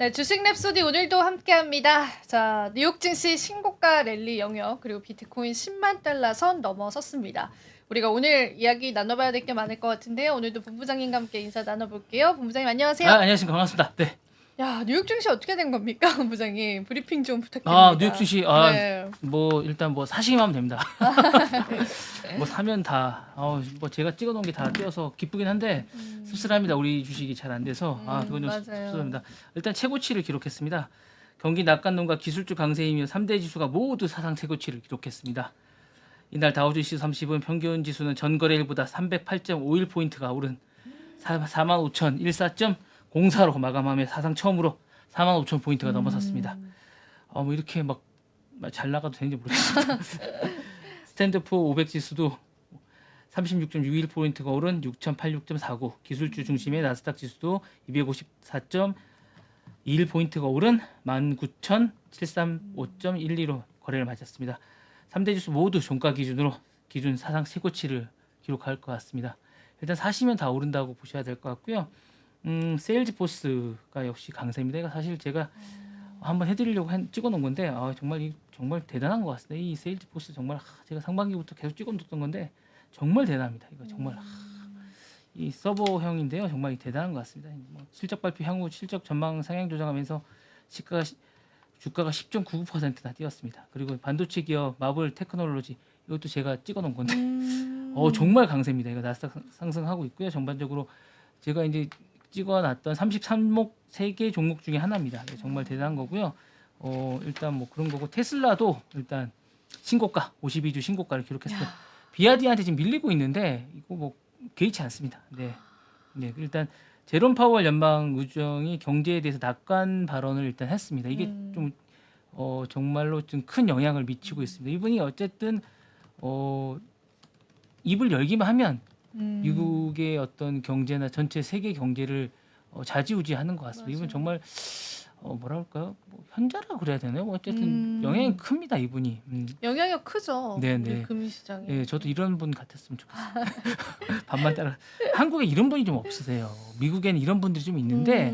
네, 주식 랩소디 오늘도 함께합니다. 자, 뉴욕 증시 신고가 랠리 영역 그리고 비트코인 10만 달러 선 넘어섰습니다. 우리가 오늘 이야기 나눠봐야 될 게 많을 것 같은데요. 오늘도 본부장님과 함께 인사 나눠볼게요. 본부장님 안녕하세요. 안녕하십니까. 반갑습니다. 네. 야, 뉴욕 증시 어떻게 된 겁니까, 본부장님? 브리핑 좀 부탁드립니다. 뉴욕 증시 네. 뭐 일단 뭐 사시기만 하면 됩니다. 뭐 사면 다 뭐 제가 찍어놓은 게 다 띄어서 기쁘긴 한데 씁쓸합니다. 우리 주식이 잘 안 돼서 그건 좀 맞아요. 씁쓸합니다. 일단 최고치를 기록했습니다. 경기 낙관론과 기술주 강세이며 3대 지수가 모두 사상 최고치를 기록했습니다. 이날 다우지수 30은 평균 지수는 전 거래일보다 308.51포인트가 오른 45,014.04로 마감하며 사상 처음으로 45,000포인트가 넘어섰습니다. 뭐 이렇게 막 잘 나가도 되는지 모르겠습니다. 스탠드포 500 지수도 36.61포인트가 오른 6,086.49, 기술주 중심의 나스닥 지수도 254.21포인트가 오른 19,073.5.12로 거래를 마쳤습니다. 3대 지수 모두 종가 기준 사상 최고치를 기록할 것 같습니다. 일단 사시면 다 오른다고 보셔야 될 것 같고요. 세일즈포스가 역시 강세입니다. 이거 사실 제가 한번 해드리려고 찍어놓은 건데 정말 대단한 것 같습니다. 이 세일즈포스 정말 제가 상반기부터 계속 찍어놓던 건데 정말 대단합니다. 이거 정말 이 서버형인데요. 정말 대단한 것 같습니다. 뭐 실적 발표 향후 실적 전망 상향 조정하면서 주가가 10.99%나 뛰었습니다. 그리고 반도체 기업 마블 테크놀로지 이것도 제가 찍어놓은 건데 정말 강세입니다. 이거 나스닥 상승하고 있고요. 전반적으로 제가 이제 찍어놨던 33목 3개 종목 중에 하나입니다. 정말 대단한 거고요. 일단 뭐 그런 거고 테슬라도 일단 신고가 52주 신고가를 기록했어요. 비아디한테 지금 밀리고 있는데 이거 뭐 개의치 않습니다. 네, 일단 제롬 파월 연방 의장이 경제에 대해서 낙관 발언을 일단 했습니다. 이게 좀 정말로 좀 큰 영향을 미치고 있습니다. 이분이 어쨌든 입을 열기만 하면 미국의 어떤 경제나 전체 세계 경제를 좌지우지하는 것 같습니다. 이분 정말 뭐랄까요? 뭐 현자라 그래야 되나요? 어쨌든 영향이 큽니다. 이분이. 영향력 크죠. 네네. 금융시장에. 네, 저도 이런 분 같았으면 좋겠어요. 반만 따라. 한국에 이런 분이 좀 없으세요. 미국에는 이런 분들이 좀 있는데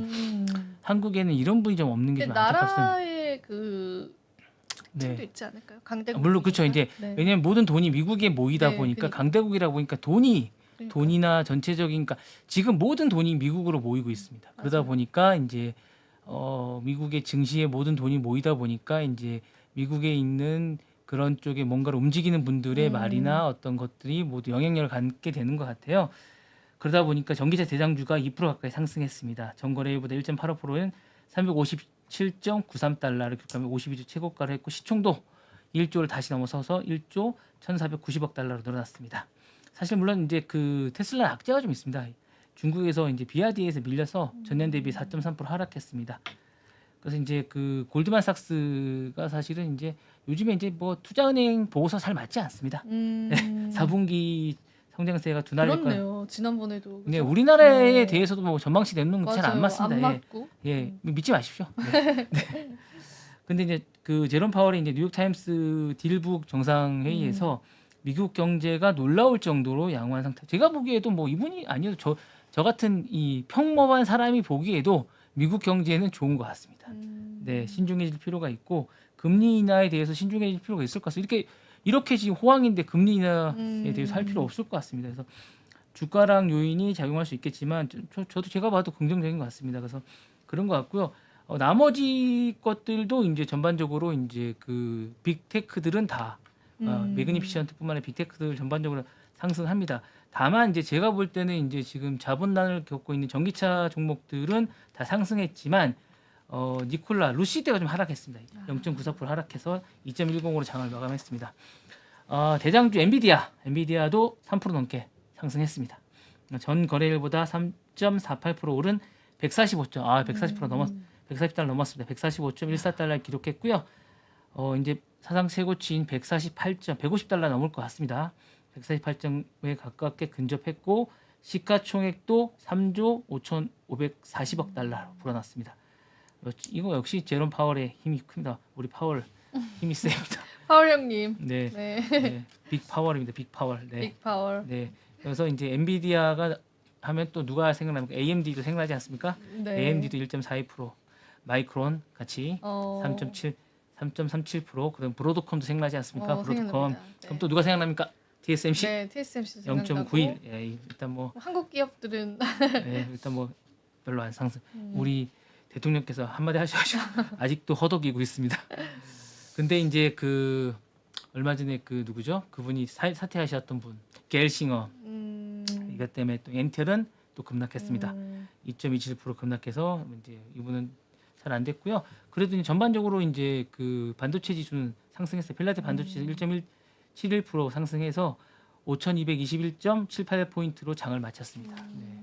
한국에는 이런 분이 좀 없는 게 좀 안타깝습니다. 나라의 그 특징도 있지 않을까요? 강대국. 물론 그렇죠. 이제 왜냐하면 모든 돈이 미국에 모이다 보니까 그러니까. 강대국이라 보니까 돈이나 전체적인 그러니까 지금 모든 돈이 미국으로 모이고 있습니다. 그러다 보니까 이제 미국의 증시에 모든 돈이 모이다 보니까 이제 미국에 있는 그런 쪽에 뭔가를 움직이는 분들의 말이나 어떤 것들이 모두 영향력을 갖게 되는 것 같아요. 그러다 보니까 전기차 대장주가 2% 가까이 상승했습니다. 전거래일보다 1.85%는 357.93달러를 기록하며 52주 최고가를 했고 시총도 1조를 다시 넘어서서 1조 1,490억 달러로 늘어났습니다. 사실 물론 이제 그 테슬라 악재가 좀 있습니다. 중국에서 이제 비아디에서 밀려서 전년 대비 4.3% 하락했습니다. 그래서 이제 그 골드만삭스가 사실은 이제 요즘에 이제 뭐 투자은행 보고서 잘 맞지 않습니다. 4분기 성장세가 둔화될 거예요. 그렇네요. 지난번에도. 네, 우리나라에 대해서도 뭐 전망치 내놓는 거 잘 안 맞습니다. 안 맞고. 믿지 마십시오. 네. 근데 이제 그 제롬 파월이 이제 뉴욕 타임스 딜북 정상회의에서 미국 경제가 놀라울 정도로 양호한 상태. 제가 보기에도 뭐 이분이 아니어도 저 같은 이 평범한 사람이 보기에도 미국 경제는 좋은 것 같습니다. 네, 신중해질 필요가 있고 금리 인하에 대해서 신중해질 필요가 있을 것 같습니다. 이렇게 지금 호황인데 금리 인하에 대해서 할 필요 없을 것 같습니다. 그래서 주가랑 요인이 작용할 수 있겠지만 저도 제가 봐도 긍정적인 것 같습니다. 그래서 그런 것 같고요. 나머지 것들도 이제 전반적으로 이제 그 빅테크들은 다 매그니피션트뿐만 아니라 빅테크들 전반적으로 상승합니다. 다만 이제 제가 볼 때는 이제 지금 자본난을 겪고 있는 전기차 종목들은 다 상승했지만 니콜라 루시드가 좀 하락했습니다. 0.94% 하락해서 2.10으로 장을 마감했습니다. 대장주 엔비디아도 3% 넘게 상승했습니다. 전 거래일보다 3.48% 오른 140달러 넘었습니다. 145.14달러 기록했고요. 이제 사상 최고치인 150달러 넘을 것 같습니다. 148점에 가깝게 근접했고 시가총액도 3조 5,540억 달러로 불어났습니다. 이거 역시 제롬 파월의 힘이 큽니다. 우리 파월 힘이 셉니다. 파월 형님. 네. 빅 파월입니다. 빅 파월. 네. 빅 파월. 네. 그래서 이제 엔비디아가 하면 또 누가 생각납니까? AMD도 생각나지 않습니까? 네. AMD도 1.42%. 마이크론 같이 3.37%. 그다음 브로드컴도 생각나지 않습니까? 브로드컴. 생각납니다. 그럼 또 누가 생각납니까? TSMC 네, TSMC 생각나고 0.91. 예, 일단 뭐 한국 기업들은 예, 일단 뭐 별로 안 상승. 음. 우리 대통령께서 한마디 하셔가지고 아직도 허덕이고 있습니다. 근데 이제 그 얼마 전에 그 누구죠? 그분이 사퇴하셨던 분 겔싱어 이것 때문에 또 엔텔은 또 급락했습니다. 2.27% 급락해서 이제 이분은 잘 안 됐고요. 그래도 이제 전반적으로 이제 그 반도체 지수는 상승했어요. 필라델피아 반도체 1.71% 상승해서 5,221.78포인트로 장을 마쳤습니다. 네.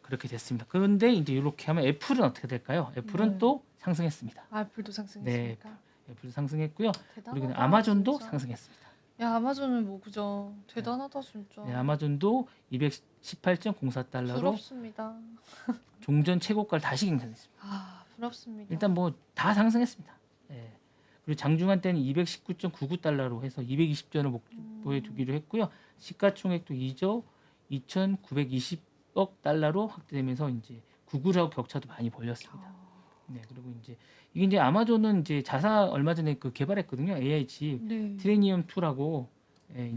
그렇게 됐습니다. 그런데 이제 이렇게 하면 애플은 어떻게 될까요? 애플은 네. 또 상승했습니다. 애플도 상승했으니까. 애플도 상승했고요. 그리고 대단하다. 아마존도 진짜. 상승했습니다. 야, 아마존은 뭐 그죠. 대단하다 진짜. 네, 아마존도 218.04달러로 부럽습니다. 종전 최고가를 다시 경신했습니다. 아, 부럽습니다. 일단 뭐 다 상승했습니다. 예. 그리고 장중한 때는 219.99달러로 해서 220전을 목표에 두기로 했고요. 시가총액도 2조 2,920억 달러로 확대되면서 이제 구글하고 격차도 많이 벌렸습니다. 네, 그리고 이게 이제 아마존은 이제 자사 얼마 전에 그 개발했거든요. AI 칩 네. 트레니엄 2라고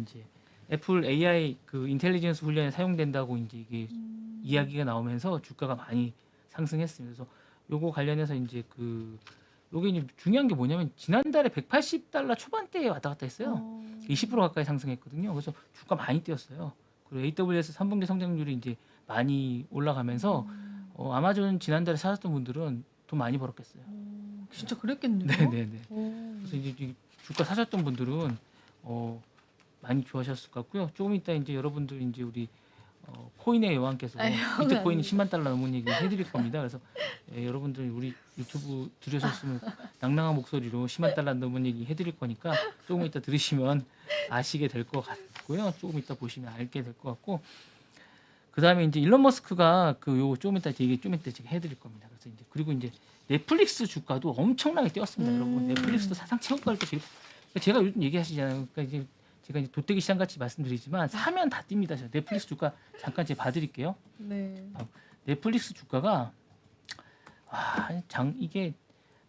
이제 애플 AI 그 인텔리전스 훈련에 사용된다고 이제 이게 이야기가 나오면서 주가가 많이 상승했습니다. 그래서 요거 관련해서 이제 그 요게 이제 중요한 게 뭐냐면 지난달에 180달러 초반대에 왔다 갔다 했어요. 20% 가까이 상승했거든요. 그래서 주가 많이 뛰었어요. 그리고 AWS 3분기 성장률이 이제 많이 올라가면서 아마존 지난달에 사셨던 분들은 돈 많이 벌었겠어요. 진짜 그랬겠네요. 네네네. 그래서 이제 이 주가 사셨던 분들은 많이 좋아하셨을 것 같고요. 조금 이따 이제 여러분들 이제 우리 코인의 여왕께서 비트코인이 10만 달러 넘은 얘기 해드릴 겁니다. 그래서 여러분들 우리 유튜브 들으셨으면 낭낭한 목소리로 10만 달러 넘은 얘기 해드릴 거니까 조금 이따 들으시면 아시게 될 것 같고요. 조금 이따 보시면 알게 될 것 같고 그 다음에 이제 일론 머스크가 그 요 조금 이따 얘기 좀 이따 제가 해드릴 겁니다. 그래서 이제 그리고 이제 넷플릭스 주가도 엄청나게 뛰었습니다, 여러분. 넷플릭스도 사상 최고가를 또 제가 요즘 얘기하시잖아요. 그러니까 이제 제가 이제 도떼기 시장 같이 말씀드리지만 사면 다 뜁니다. 저 넷플릭스 주가 잠깐 제가 봐드릴게요. 네. 넷플릭스 주가가 이게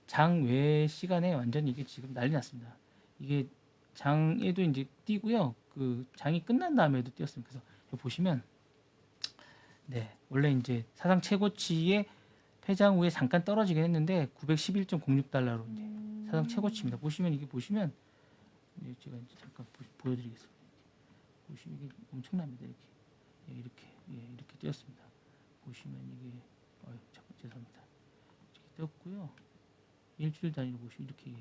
장외 시간에 완전 이게 지금 난리 났습니다. 이게 장에도 이제 뛰고요. 그 장이 끝난 다음에도 뛰었습니다. 그래서 여기 보시면 원래 이제 사상 최고치의 폐장 후에 잠깐 떨어지긴 했는데 911.06달러로 이제 사상 최고치입니다. 보시면 이게 보시면 제가 이제 잠깐 보여드리겠습니다. 보시면 이게 엄청납니다. 이렇게 뛰었습니다. 보시면 이게 죄송합니다. 이렇게 뛰었고요. 일주일 단위로 보시면 이렇게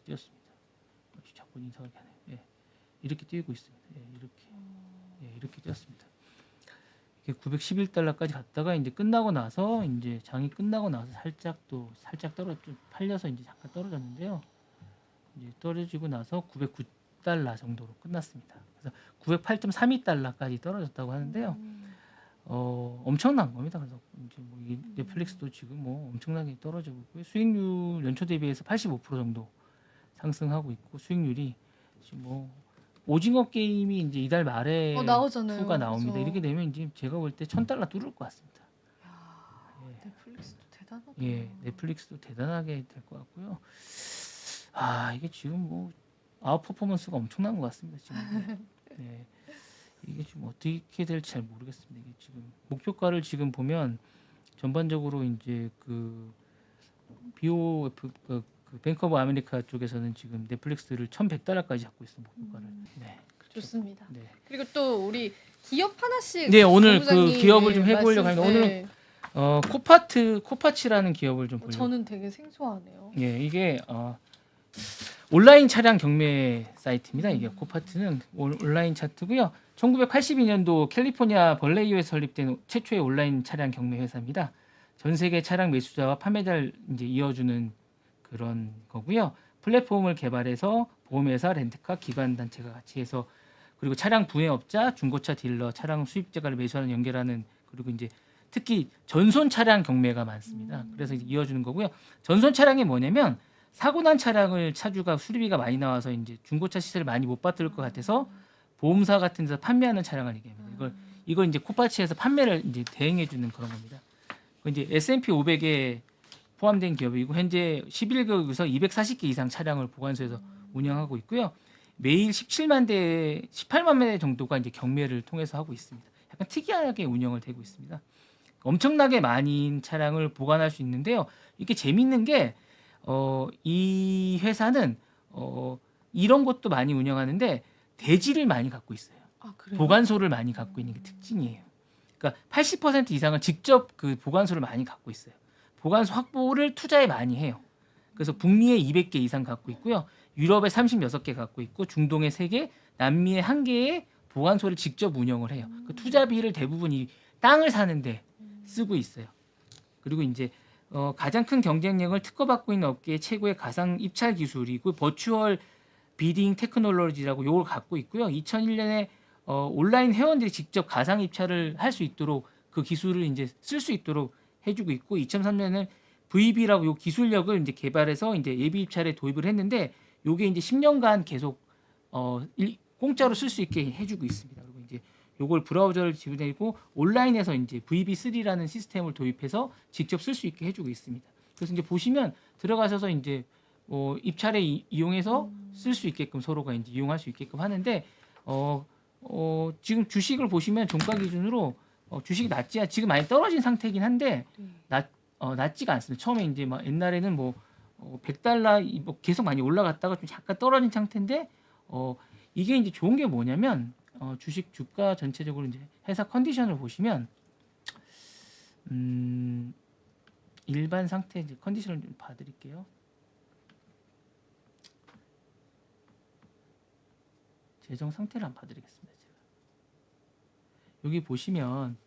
뛰었습니다. 자꾸 이상하게 하네요. 이렇게 뛰고 있습니다. 이렇게 뛰었습니다. 이게 911달러까지 갔다가 이제 끝나고 나서 이제 장이 끝나고 나서 살짝 떨어 좀 팔려서 이제 잠깐 떨어졌는데요. 이제 떨어지고 나서 909달러 정도로 끝났습니다. 그래서 908.32달러까지 떨어졌다고 하는데요. 엄청난 겁니다. 그래서 이제 뭐 이 넷플릭스도 지금 뭐 엄청나게 떨어지고 있고요. 수익률 연초 대비해서 85% 정도 상승하고 있고 수익률이 지금 뭐 오징어 게임이 이제 이달 말에 나오잖아요. 2가 나옵니다. 그래서. 이렇게 되면 이제 제가 볼 때 1,000달러 뚫을 것 같습니다. 넷플릭스도 대단하다. 넷플릭스도 대단하게 될 것 같고요. 이게 지금 뭐 아웃 퍼포먼스가 엄청난 것 같습니다. 지금. 이게 지금 어떻게 될지 잘 모르겠습니다. 이게 지금 목표가를 지금 보면 전반적으로 이제 그 BOF 그 뱅크 오브 아메리카 쪽에서는 지금 넷플릭스를 1,100달러까지 잡고 있어요, 목표가를. 좋습니다. 네. 그리고 또 우리 기업 하나씩 오늘 그 본부장님, 기업을 좀 해보려고 말씀- 하는데 오늘은 코파치라는 기업을 좀 보려고. 저는 되게 생소하네요. 이게 온라인 차량 경매 사이트입니다. 이게 코파트는 온라인 차트고요. 1982년도 캘리포니아 벌레이오에서 설립된 최초의 온라인 차량 경매 회사입니다. 전 세계 차량 매수자와 판매자를 이제 이어주는 그런 거고요. 플랫폼을 개발해서 보험회사, 렌트카, 기관 단체가 같이 해서 그리고 차량 분해업자, 중고차 딜러, 차량 수입자를 매수하는 연결하는 그리고 이제 특히 전손 차량 경매가 많습니다. 그래서 이제 이어주는 거고요. 전손 차량이 뭐냐면 사고 난 차량을 차주가 수리비가 많이 나와서 이제 중고차 시세를 많이 못 받을 것 같아서 보험사 같은 데서 판매하는 차량을 얘기합니다. 이걸 이제 코파치에서 판매를 이제 대행해 주는 그런 겁니다. 이제 S&P 500에 포함된 기업이고 현재 11개국에서 240개 이상 차량을 보관소에서 운영하고 있고요. 매일 17만 대, 18만 대 정도가 이제 경매를 통해서 하고 있습니다. 약간 특이하게 운영을 되고 있습니다. 엄청나게 많은 차량을 보관할 수 있는데요. 이게 재밌는 게 이 회사는 이런 것도 많이 운영하는데 대지를 많이 갖고 있어요. 아, 그래요? 보관소를 많이 갖고 있는 게 특징이에요. 그러니까 80% 이상은 직접 그 보관소를 많이 갖고 있어요. 보관소 확보를 투자에 많이 해요. 그래서 북미에 200개 이상 갖고 있고요. 유럽에 36개 갖고 있고 중동에 3개, 남미에 1개의 보관소를 직접 운영을 해요. 그 투자비를 대부분 이 땅을 사는데 쓰고 있어요. 그리고 이제 가장 큰 경쟁력을 특허받고 있는 업계의 최고의 가상 입찰 기술이고 버추얼 비딩 테크놀로지라고 요걸 갖고 있고요. 2001년에 온라인 회원들이 직접 가상 입찰을 할 수 있도록 그 기술을 이제 쓸 수 있도록 해주고 있고 2003년에는 VB라고 요 기술력을 이제 개발해서 이제 예비 입찰에 도입을 했는데 요게 이제 10년간 계속 공짜로 쓸 수 있게 해주고 있습니다. 그리고 이제 요걸 브라우저를 지원되고 온라인에서 이제 VB3라는 시스템을 도입해서 직접 쓸 수 있게 해주고 있습니다. 그래서 이제 보시면 들어가셔서 이제 입찰에 이용해서 쓸 수 있게끔 서로가 이제 이용할 수 있게끔 하는데 지금 주식을 보시면 종가 기준으로 주식이 지금 많이 떨어진 상태이긴 한데 낮지가 않습니다. 처음에 이제 막 옛날에는 뭐 $100 뭐 계속 많이 올라갔다가 좀 잠깐 떨어진 상태인데 이게 이제 좋은 게 뭐냐면 주식 주가 전체적으로 이제 회사 컨디션을 보시면 일반 상태 이제 컨디션을 좀 봐드릴게요. 재정 상태를 한번 봐드리겠습니다. 제가. 여기 보시면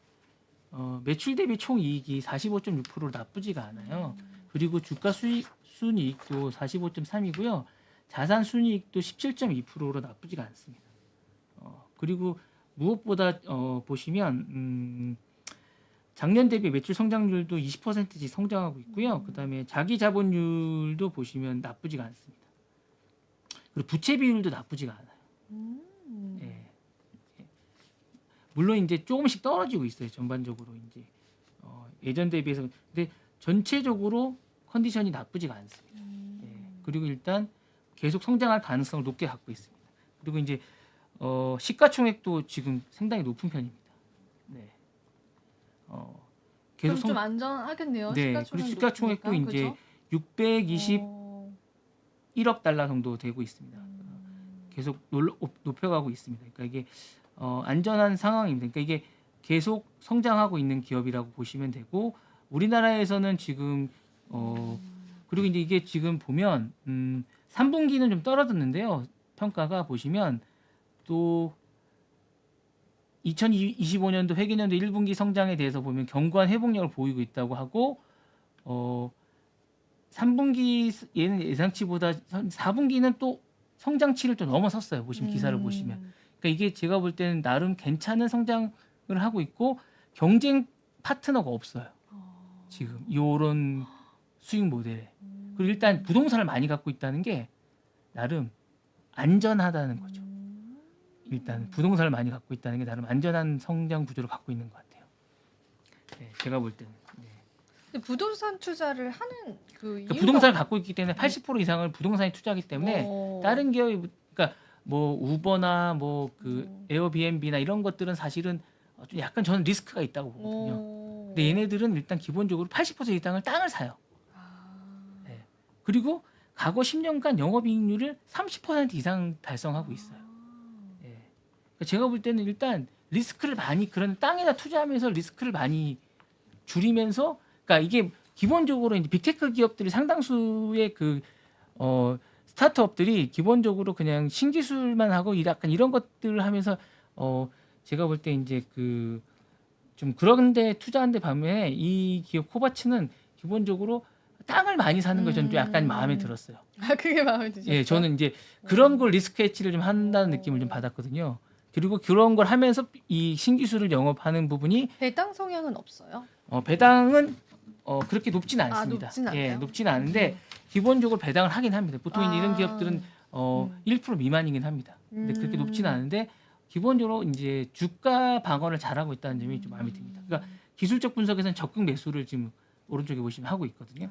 매출 대비 총이익이 45.6%로 나쁘지가 않아요. 그리고 주가 순이익도 45.3이고요. 자산 순이익도 17.2%로 나쁘지가 않습니다. 그리고 무엇보다 보시면 작년 대비 매출 성장률도 20%씩 성장하고 있고요. 그다음에 자기 자본율도 보시면 나쁘지가 않습니다. 그리고 부채 비율도 나쁘지가 않아요. 예. 물론 이제 조금씩 떨어지고 있어요. 전반적으로 이제 예전 대비해서 근데 전체적으로 컨디션이 나쁘지가 않습니다. 예. 그리고 일단 계속 성장할 가능성을 높게 갖고 있습니다. 그리고 이제 시가총액도 지금 상당히 높은 편입니다. 네. 그럼 좀 안전하겠네요. 네. 그리고 시가총액도 높으니까, 이제 그죠? 621억 달러 정도 되고 있습니다. 계속 높여가고 있습니다. 그러니까 이게 안전한 상황입니다. 그러니까 이게 계속 성장하고 있는 기업이라고 보시면 되고 우리나라에서는 지금 그리고 이제 이게 지금 보면 3분기는 좀 떨어졌는데요. 평가가 보시면 또 2025년도 회계년도 1분기 성장에 대해서 보면 견고한 회복력을 보이고 있다고 하고 3분기 얘는 예상치보다 4분기는 또 성장치를 또 넘어섰어요. 보시면 기사를 보시면. 그러니까 이게 제가 볼 때는 나름 괜찮은 성장을 하고 있고 경쟁 파트너가 없어요. 지금 이런 수익 모델에. 그리고 일단 부동산을 많이 갖고 있다는 게 나름 안전하다는 거죠. 일단 부동산을 많이 갖고 있다는 게 나름 안전한 성장 구조를 갖고 있는 것 같아요. 네, 제가 볼 때는. 네. 근데 부동산 투자를 하는 그 이유가 부동산을 갖고 있기 때문에 80% 이상을 부동산에 투자하기 때문에 다른 기업이 그러니까 뭐 우버나 뭐 그 에어비앤비나 이런 것들은 사실은 좀 약간 저는 리스크가 있다고 보거든요. 근데 얘네들은 일단 기본적으로 80% 이상을 땅을 사요. 네. 그리고 과거 10년간 영업이익률을 30% 이상 달성하고 있어요. 네. 그러니까 제가 볼 때는 일단 리스크를 많이 그런 땅에다 투자하면서 리스크를 많이 줄이면서 그러니까 이게 기본적으로 이제 빅테크 기업들이 상당수의 그 스타트업들이 기본적으로 그냥 신기술만 하고 약간 이런 것들을 하면서 제가 볼 때 이제 그 좀 그런데 투자한데 반면에 이 기업 코바츠는 기본적으로 땅을 많이 사는 걸 저는 좀 약간 마음에 들었어요. 아, 그게 마음에 드셨어요? 예, 저는 이제 그런 걸 리스크 해치를 좀 한다는 느낌을 좀 받았거든요. 그리고 그런 걸 하면서 이 신기술을 영업하는 부분이 배당 성향은 없어요? 배당은 그렇게 높지는 않습니다. 높진 않아요? 예, 높지는 않은데 기본적으로 배당을 하긴 합니다. 보통 이제 이런 기업들은 1% 미만이긴 합니다. 근데 그렇게 높지는 않은데 기본적으로 이제 주가 방어를 잘하고 있다는 점이 좀 마음에 듭니다. 그러니까 기술적 분석에서는 적극 매수를 지금 오른쪽에 보시면 하고 있거든요.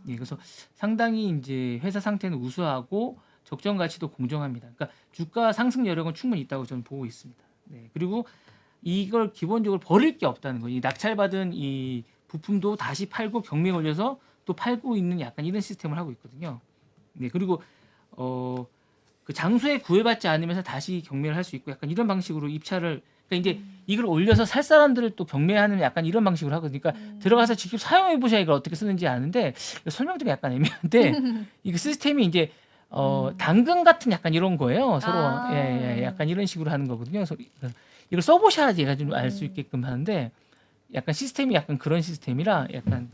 예, 그래서 상당히 이제 회사 상태는 우수하고 적정 가치도 공정합니다. 그러니까 주가 상승 여력은 충분히 있다고 저는 보고 있습니다. 네, 그리고 이걸 기본적으로 버릴 게 없다는 거예요. 이 낙찰받은 이 부품도 다시 팔고 경매에 올려서 또 팔고 있는 약간 이런 시스템을 하고 있거든요. 네, 그리고 그 장소에 구애받지 않으면서 다시 경매를 할 수 있고 약간 이런 방식으로 입찰을 그러니까 이제 이걸 올려서 살 사람들을 또 경매하는 약간 이런 방식으로 하거든요. 그러니까 들어가서 직접 사용해 보셔야 이걸 어떻게 쓰는지 아는데 설명드리기 약간 애매한데 이 시스템이 이제 당근 같은 약간 이런 거예요. 서로 약간 이런 식으로 하는 거거든요. 그래서 이걸 써보셔야지 얘가 좀 알 수 있게끔 하는데 약간 시스템이 약간 그런 시스템이라 약간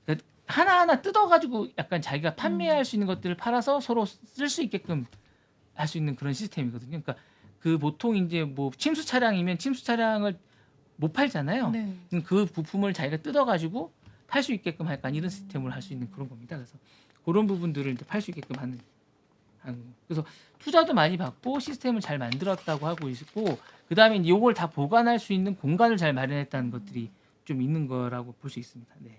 그러니까 하나하나 뜯어가지고 약간 자기가 판매할 수 있는 것들을 팔아서 서로 쓸 수 있게끔 할 수 있는 그런 시스템이거든요. 그러니까 그 보통 이제 뭐 침수 차량이면 침수 차량을 못 팔잖아요. 네. 그 부품을 자기가 뜯어가지고 팔 수 있게끔 약간 이런 시스템을 할 수 있는 그런 겁니다. 그래서 그런 부분들을 이제 팔 수 있게끔 하는. 그래서 투자도 많이 받고 시스템을 잘 만들었다고 하고 있고 그 다음에 이걸 다 보관할 수 있는 공간을 잘 마련했다는 것들이 좀 있는 거라고 볼 수 있습니다. 네.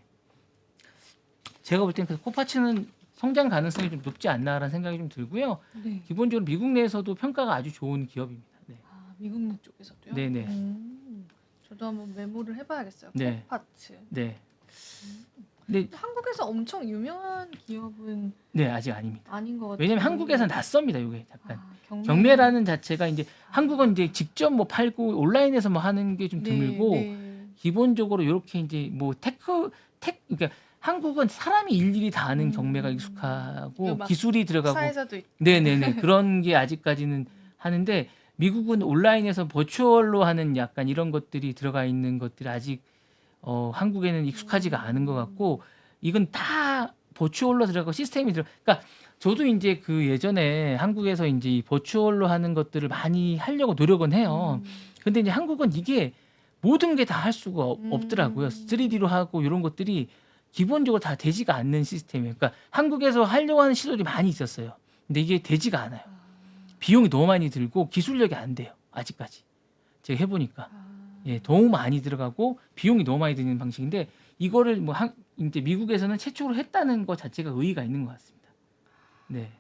제가 볼 때는 코파츠는 성장 가능성이 좀 높지 않나라는 생각이 좀 들고요. 네. 기본적으로 미국 내에서도 평가가 아주 좋은 기업입니다. 네. 아, 미국 내 쪽에서도요? 네네. 저도 한번 메모를 해봐야겠어요. 네. 코파츠. 네. 근데 한국에서 엄청 유명한 기업은 네 아직 아닙니다. 아닌 것 같아요. 왜냐면 한국에서 낯섭니다. 이게 약간 경매. 경매라는 자체가 이제 한국은 이제 직접 뭐 팔고 온라인에서 뭐 하는 게 좀 드물고 기본적으로 이렇게 이제 뭐 그러니까 한국은 사람이 일일이 다 하는 경매가 익숙하고 기술이 들어가고 사에서도 있고. 네네네 그런 게 아직까지는 하는데 미국은 온라인에서 버추얼로 하는 약간 이런 것들이 들어가 있는 것들이 아직 한국에는 익숙하지가 않은 것 같고 이건 다 버추얼로 들어가고 시스템이 그러니까 저도 이제 그 예전에 한국에서 이제 이 버추얼로 하는 것들을 많이 하려고 노력은 해요. 근데 이제 한국은 이게 모든 게 다 할 수가 없더라고요. 3D로 하고 이런 것들이 기본적으로 다 되지가 않는 시스템이에요. 그러니까 한국에서 하려고 하는 시도들이 많이 있었어요. 근데 이게 되지가 않아요. 비용이 너무 많이 들고 기술력이 안 돼요. 아직까지. 제가 해보니까. 예, 너무 많이 들어가고 비용이 너무 많이 드는 방식인데 이거를 뭐 이제 미국에서는 최초로 했다는 것 자체가 의의가 있는 것 같습니다. 네.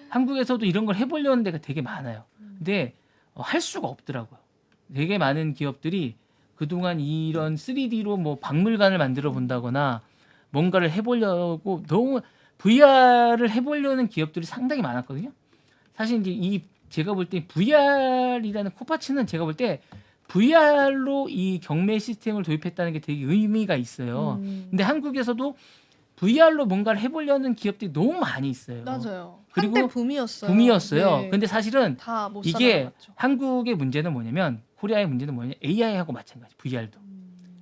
한국에서도 이런 걸 해보려는 데가 되게 많아요. 근데 할 수가 없더라고요. 되게 많은 기업들이 그동안 이런 3D로 뭐 박물관을 만들어 본다거나 뭔가를 해보려고 너무 VR을 해보려는 기업들이 상당히 많았거든요. 사실 이제 제가 볼 때 VR이라는 코파츠는 제가 볼 때 VR로 이 경매 시스템을 도입했다는 게 되게 의미가 있어요. 근데 한국에서도 VR로 뭔가를 해보려는 기업들이 너무 많이 있어요. 맞아요. 그리고 한때 붐이었어요. 붐이었어요. 네. 근데 사실은 다 못 이게 살아남았죠. 한국의 문제는 뭐냐면 코리아의 문제는 뭐냐면 AI하고 마찬가지 VR도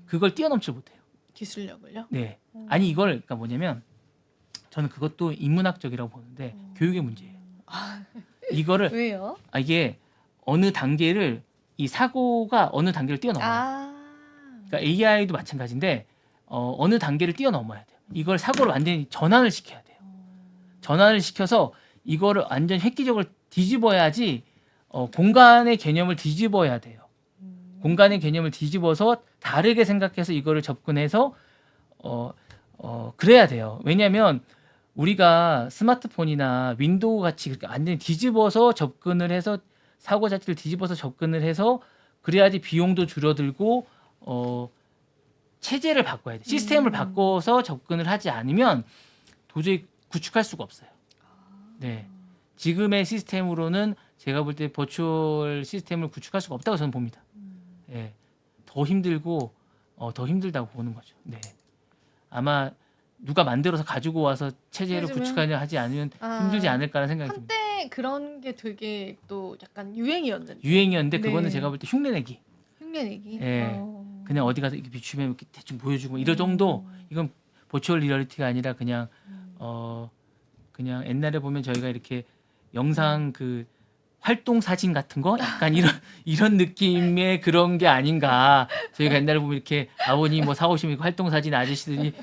그걸 뛰어넘지 못해요. 기술력을요? 네. 아니 이걸 그러니까 뭐냐면 저는 그것도 인문학적이라고 보는데 교육의 문제예요. 이거를 왜요? 이게 어느 단계를 이 사고가 어느 단계를 뛰어넘어요. 그러니까 AI도 마찬가지인데 어느 단계를 뛰어넘어야 돼요. 이걸 사고를 완전히 전환을 시켜야 돼요. 전환을 시켜서 이거를 완전 획기적으로 뒤집어야지 공간의 개념을 뒤집어야 돼요. 공간의 개념을 뒤집어서 다르게 생각해서 이거를 접근해서 그래야 돼요. 왜냐하면 우리가 스마트폰이나 윈도우 같이 그렇게 완전히 뒤집어서 접근을 해서 사고 자체를 뒤집어서 접근을 해서 그래야지 비용도 줄어들고 체제를 바꿔야 돼. 시스템을 바꿔서 접근을 하지 않으면 도저히 구축할 수가 없어요. 네. 지금의 시스템으로는 제가 볼 때 버추얼 시스템을 구축할 수가 없다고 저는 봅니다. 예. 더 힘들고 더 힘들다고 보는 거죠. 네. 아마 누가 만들어서 가지고 와서 체제를 구축하냐 하지 않으면 힘들지 않을까라는 생각이 듭니다. 한때 그런 게 되게 또 약간 유행이었는데. 유행이었는데 그거는 네. 제가 볼 때 흉내내기. 흉내내기. 예. 그냥 어디 가서 이렇게 비추면 이렇게 대충 보여주고 이런 정도. 이건 버추얼 리얼리티가 아니라 그냥 그냥 옛날에 보면 저희가 이렇게 영상 그 활동 사진 같은 거 약간 이런 느낌의 그런 게 아닌가. 저희가 옛날에 보면 이렇게 아버님 뭐 사오시면 활동 사진 아저씨들이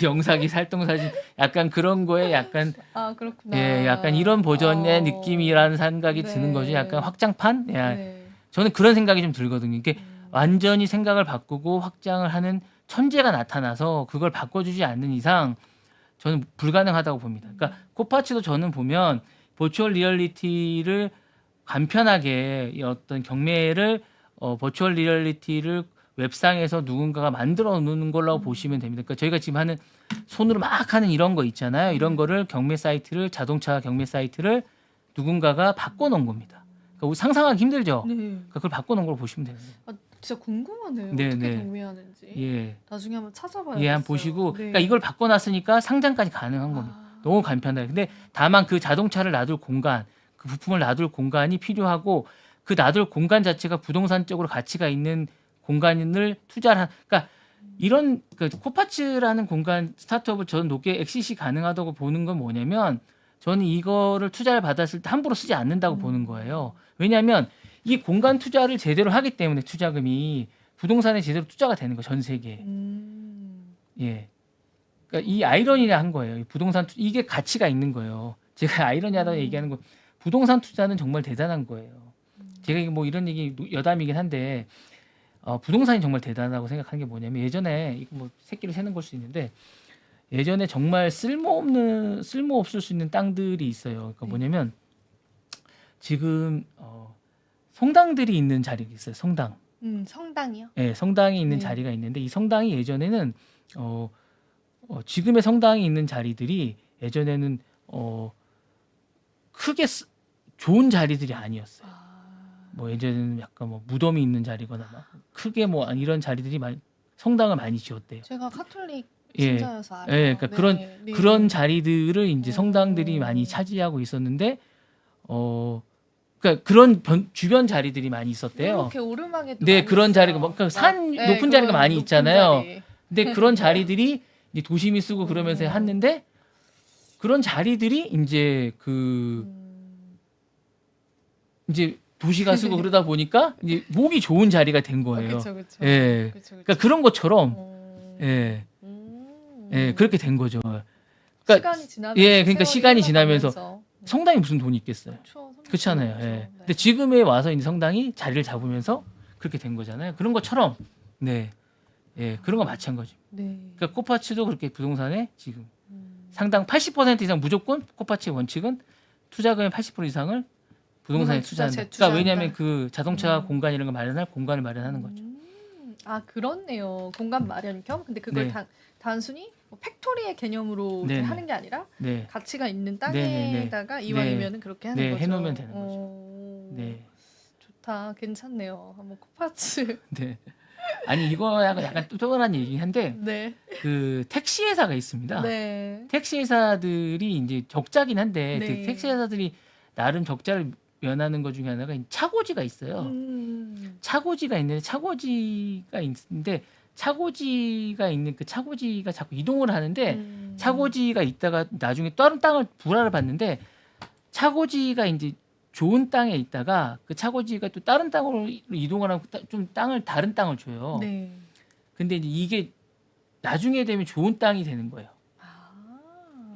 영상이 활동 사진 약간 그런 거에 약간 그렇구나. 예, 약간 이런 버전의 느낌이라는 생각이 드는 거죠. 약간 확장판? 예. 저는 그런 생각이 좀 들거든요. 이게 완전히 생각을 바꾸고 확장을 하는 천재가 나타나서 그걸 바꿔주지 않는 이상 저는 불가능하다고 봅니다. 그러니까 코파치도 저는 보면 버추얼 리얼리티를 간편하게 이 어떤 경매를 버추얼 리얼리티를 웹상에서 누군가가 만들어 놓는 걸로 보시면 됩니다. 그러니까 저희가 지금 하는 손으로 막 하는 이런 거 있잖아요. 이런 거를 경매 사이트를 자동차 경매 사이트를 누군가가 바꿔 놓은 겁니다. 그러니까 상상하기 힘들죠. 네. 그러니까 그걸 바꿔 놓은 걸 보시면 돼요. 아, 진짜 궁금하네요. 네, 어떻게 네. 경매하는지. 예. 나중에 한번 찾아봐야겠어요. 예, 한번 보시고 네. 그러니까 이걸 바꿔 놨으니까 상장까지 가능한 겁니다. 너무 간편하게. 근데 다만 그 자동차를 놔둘 공간, 그 부품을 놔둘 공간이 필요하고 그 놔둘 공간 자체가 부동산적으로 가치가 있는 공간을 투자를 그러니까 이런 그 코파츠라는 공간 스타트업을 저는 높게 엑시시 가능하다고 보는 건 뭐냐면 저는 이거를 투자를 받았을 때 함부로 쓰지 않는다고 보는 거예요. 왜냐하면 이 공간 투자를 제대로 하기 때문에 투자금이 부동산에 제대로 투자가 되는 거예요. 전 세계에. 예. 그러니까 이 아이러니를 한 거예요. 이 부동산 이게 가치가 있는 거예요. 제가 아이러니하다고 얘기하는 건 부동산 투자는 정말 대단한 거예요. 제가 이게 뭐 이런 얘기 여담이긴 한데 부동산이 정말 대단하다고 생각하는 게 뭐냐면 예전에 이거 뭐 새끼를 새는 걸 수 있는데 예전에 정말 쓸모없을 수 있는 땅들이 있어요. 그러니까 뭐냐면 지금 성당들이 있는 자리가 있어요. 성당. 성당이요? 예, 성당이 있는 네. 자리가 있는데 이 성당이 예전에는 지금의 성당이 있는 자리들이 예전에는 크게 좋은 자리들이 아니었어요. 뭐 예전에는 약간 뭐 무덤이 있는 자리거나 막 크게 뭐 이런 자리들이 성당을 많이 지었대요. 제가 카톨릭 예. 신자여서 알아요. 예, 그러니까 네. 그런 자리들을 이제 오. 성당들이 많이 차지하고 있었는데 그러니까 그런 주변 자리들이 많이 있었대요. 이렇게 오르막에도 네, 많이 그런 있어요. 자리가 뭐 그러니까 산 네, 높은 자리가 그런 많이 높은 있잖아요. 자리. 근데 그런 자리들이 이제 도심이 쓰고 그러면서 음. 했는데 그런 자리들이 이제 이제 도시가 쓰고 그러다 보니까 이제 목이 좋은 자리가 된 거예요. 그렇죠, 그렇죠. 예. 그러니까 그런 것처럼 예, 예, 그렇게 된 거죠. 그러니까 시간이 지나면서 예, 그러니까 세월이 시간이 지나면서 흘러가면서. 성당이 무슨 돈이 있겠어요. 그렇죠, 그렇잖아요. 그렇죠. 예. 네. 근데 지금에 와서 이제 성당이 자리를 잡으면서 그렇게 된 거잖아요. 그런 것처럼 네, 예, 그런 거 마찬가지. 네. 그러니까 코파치도 그렇게 부동산에 지금 상당 80% 이상 무조건 코파치의 원칙은 투자금의 80% 이상을 부동산에 부동산 투자에 투자한다. 그러니까 투자한다. 왜냐하면 그 자동차 공간 이런 거 마련할 공간을 마련하는 거죠. 아 그렇네요. 공간 마련 겸. 근데 그걸 네. 단순히 뭐 팩토리의 개념으로 네, 이렇게 네. 하는 게 아니라 네, 가치가 있는 네, 네. 땅에다가 이왕이면은 그렇게 하는 네, 거죠. 해놓으면 되는 거죠. 오, 네, 좋다, 괜찮네요. 한번 코파츠. 네. 아니 이거 약간 또 떠나는 얘기긴 한데 네. 그 택시 회사가 있습니다. 네. 택시 회사들이 이제 적자긴 한데 네. 그 택시 회사들이 나름 적자를 면하는 것 중에 하나가 차고지가 있어요. 차고지가 있는데 차고지가 있는 그 차고지가 자꾸 이동을 하는데 차고지가 있다가 나중에 다른 땅을 불화를 받는데 차고지가 이제 좋은 땅에 있다가 그 차고지가 또 다른 땅으로 이동을 하고 좀 다른 땅을 줘요. 네. 근데 이제 이게 나중에 되면 좋은 땅이 되는 거예요. 아.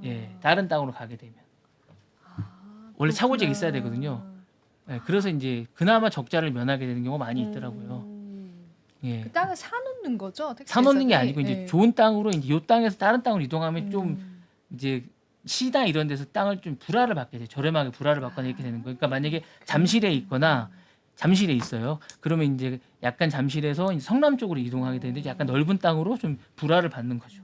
예, 다른 땅으로 가게 되면. 원래 차고지가 있어야 되거든요. 예, 그래서 이제 그나마 적자를 면하게 되는 경우가 많이 있더라고요. 예. 그 땅을 사놓는 거죠? 택시 사놓는 게 회사들이? 아니고 이제 네. 좋은 땅으로 이제 요 땅에서 다른 땅으로 이동하면 좀 이제 시나 이런 데서 땅을 좀 불화를 받게 돼요. 저렴하게 불화를 받거나 이렇게 되는 거예요. 그러니까 만약에 잠실에 있거나 잠실에 있어요. 그러면 이제 약간 잠실에서 이제 성남 쪽으로 이동하게 되는데 약간 넓은 땅으로 좀 불화를 받는 거죠.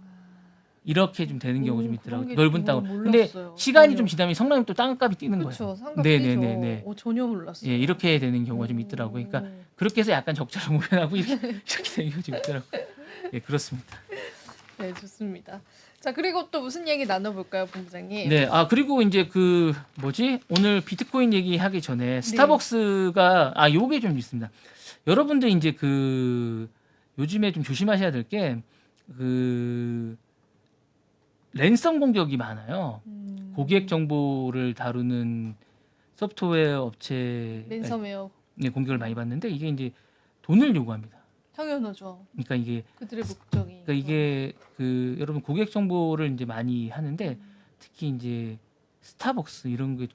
이렇게 좀 되는 경우가 좀 있더라고요. 그런 게 넓은 저는 땅으로. 근데 몰랐어요. 시간이 전혀. 좀 지나면 성남이 또 땅값이 뛰는 거예요. 그렇죠. 상가 네, 뛰죠. 네, 네, 네. 전혀 몰랐어요. 예, 이렇게 되는 경우가 좀 있더라고요. 그러니까 그렇게 해서 약간 적자를 모면하고 이렇게 되는 경우가 좀 있더라고요. 예, 그렇습니다. 네, 좋습니다. 자, 그리고 또 무슨 얘기 나눠볼까요, 본부장님? 네, 그리고 이제 그 뭐지 오늘 비트코인 얘기하기 전에 스타벅스가 요게 좀 있습니다. 여러분들 이제 그 요즘에 좀 조심하셔야 될 게 그 랜섬 공격이 많아요. 고객 정보를 다루는 소프트웨어 업체 랜섬웨어 공격을 많이 받는데 이게 이제 돈을 요구합니다. 당연하죠. 그러니까 이게 그들의 목적이. 그 여러분 고객 정보를 이제 많이 하는데 특히 이제 스타벅스 이런 게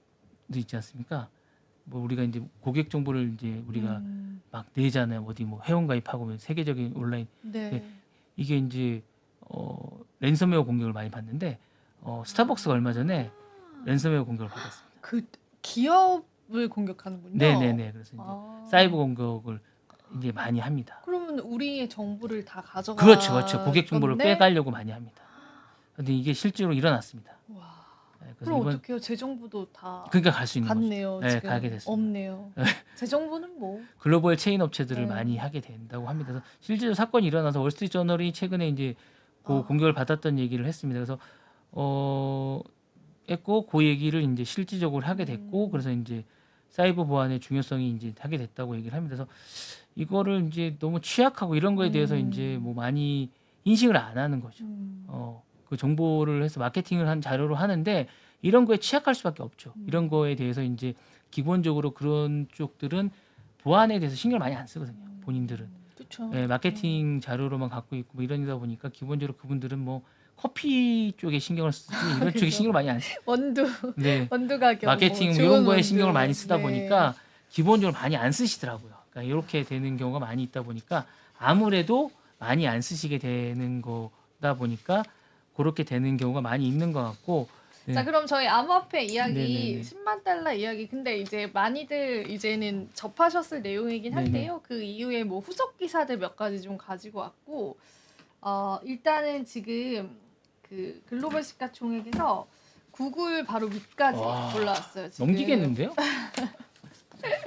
있지 않습니까? 뭐 우리가 이제 고객 정보를 이제 우리가 막 내잖아요. 어디 뭐 회원 가입하고 세계적인 온라인 네. 이게 이제 랜섬웨어 공격을 많이 받는데 스타벅스가 얼마 전에 랜섬웨어 공격을 받았습니다. 그 기업을 공격하는군요. 네네네. 그래서 이제 아. 사이버 공격을 이제 많이 합니다. 그러면 우리의 정보를 다 가져가. 그렇죠, 그렇죠. 고객 정보를 건데? 빼가려고 많이 합니다. 근데 이게 실제로 일어났습니다. 와. 네, 그래서 그럼 이번 어떡해요? 제 정보도 다 그러니까 갈 수 있는 거죠. 갔네요. 네, 지금 가게 됐습니다. 없네요. 네. 제 정보는 뭐. 글로벌 체인 업체들을 네. 많이 하게 된다고 합니다. 그래서 실제로 사건이 일어나서 월스트리트저널이 최근에 이제 그 공격을 받았던 얘기를 했습니다. 그래서 했고 그 얘기를 이제 실질적으로 하게 됐고 그래서 이제 사이버 보안의 중요성이 이제 하게 됐다고 얘기를 합니다. 그래서 이거를 이제 너무 취약하고 이런 거에 대해서 이제 뭐 많이 인식을 안 하는 거죠. 그 정보를 해서 마케팅을 한 자료로 하는데 이런 거에 취약할 수밖에 없죠. 이런 거에 대해서 이제 기본적으로 그런 쪽들은 보안에 대해서 신경을 많이 안 쓰거든요. 본인들은. 그렇죠. 네, 마케팅 자료로만 갖고 있고 뭐 이러다 보니까 기본적으로 그분들은 뭐 커피 쪽에 신경을 쓰지 이런 쪽에 신경을 많이 안 써요. 원두 네. 원두 가격 마케팅 뭐 이런 거에 신경을 많이 쓰다 보니까 기본적으로 많이 안 쓰시더라고요. 그러니까 이렇게 되는 경우가 많이 있다 보니까 아무래도 많이 안 쓰시게 되는 거다 보니까 그렇게 되는 경우가 많이 있는 것 같고. 네. 자, 그럼 저희 암호화폐 이야기, 네네네. 10만 달러 이야기. 근데 이제 많이들 이제는 접하셨을 내용이긴 한데요. 그 이후에 뭐 후속 기사들 몇 가지 좀 가지고 왔고, 일단은 지금 그 글로벌 시가총액에서 구글 바로 밑까지 와, 올라왔어요. 지금. 넘기겠는데요?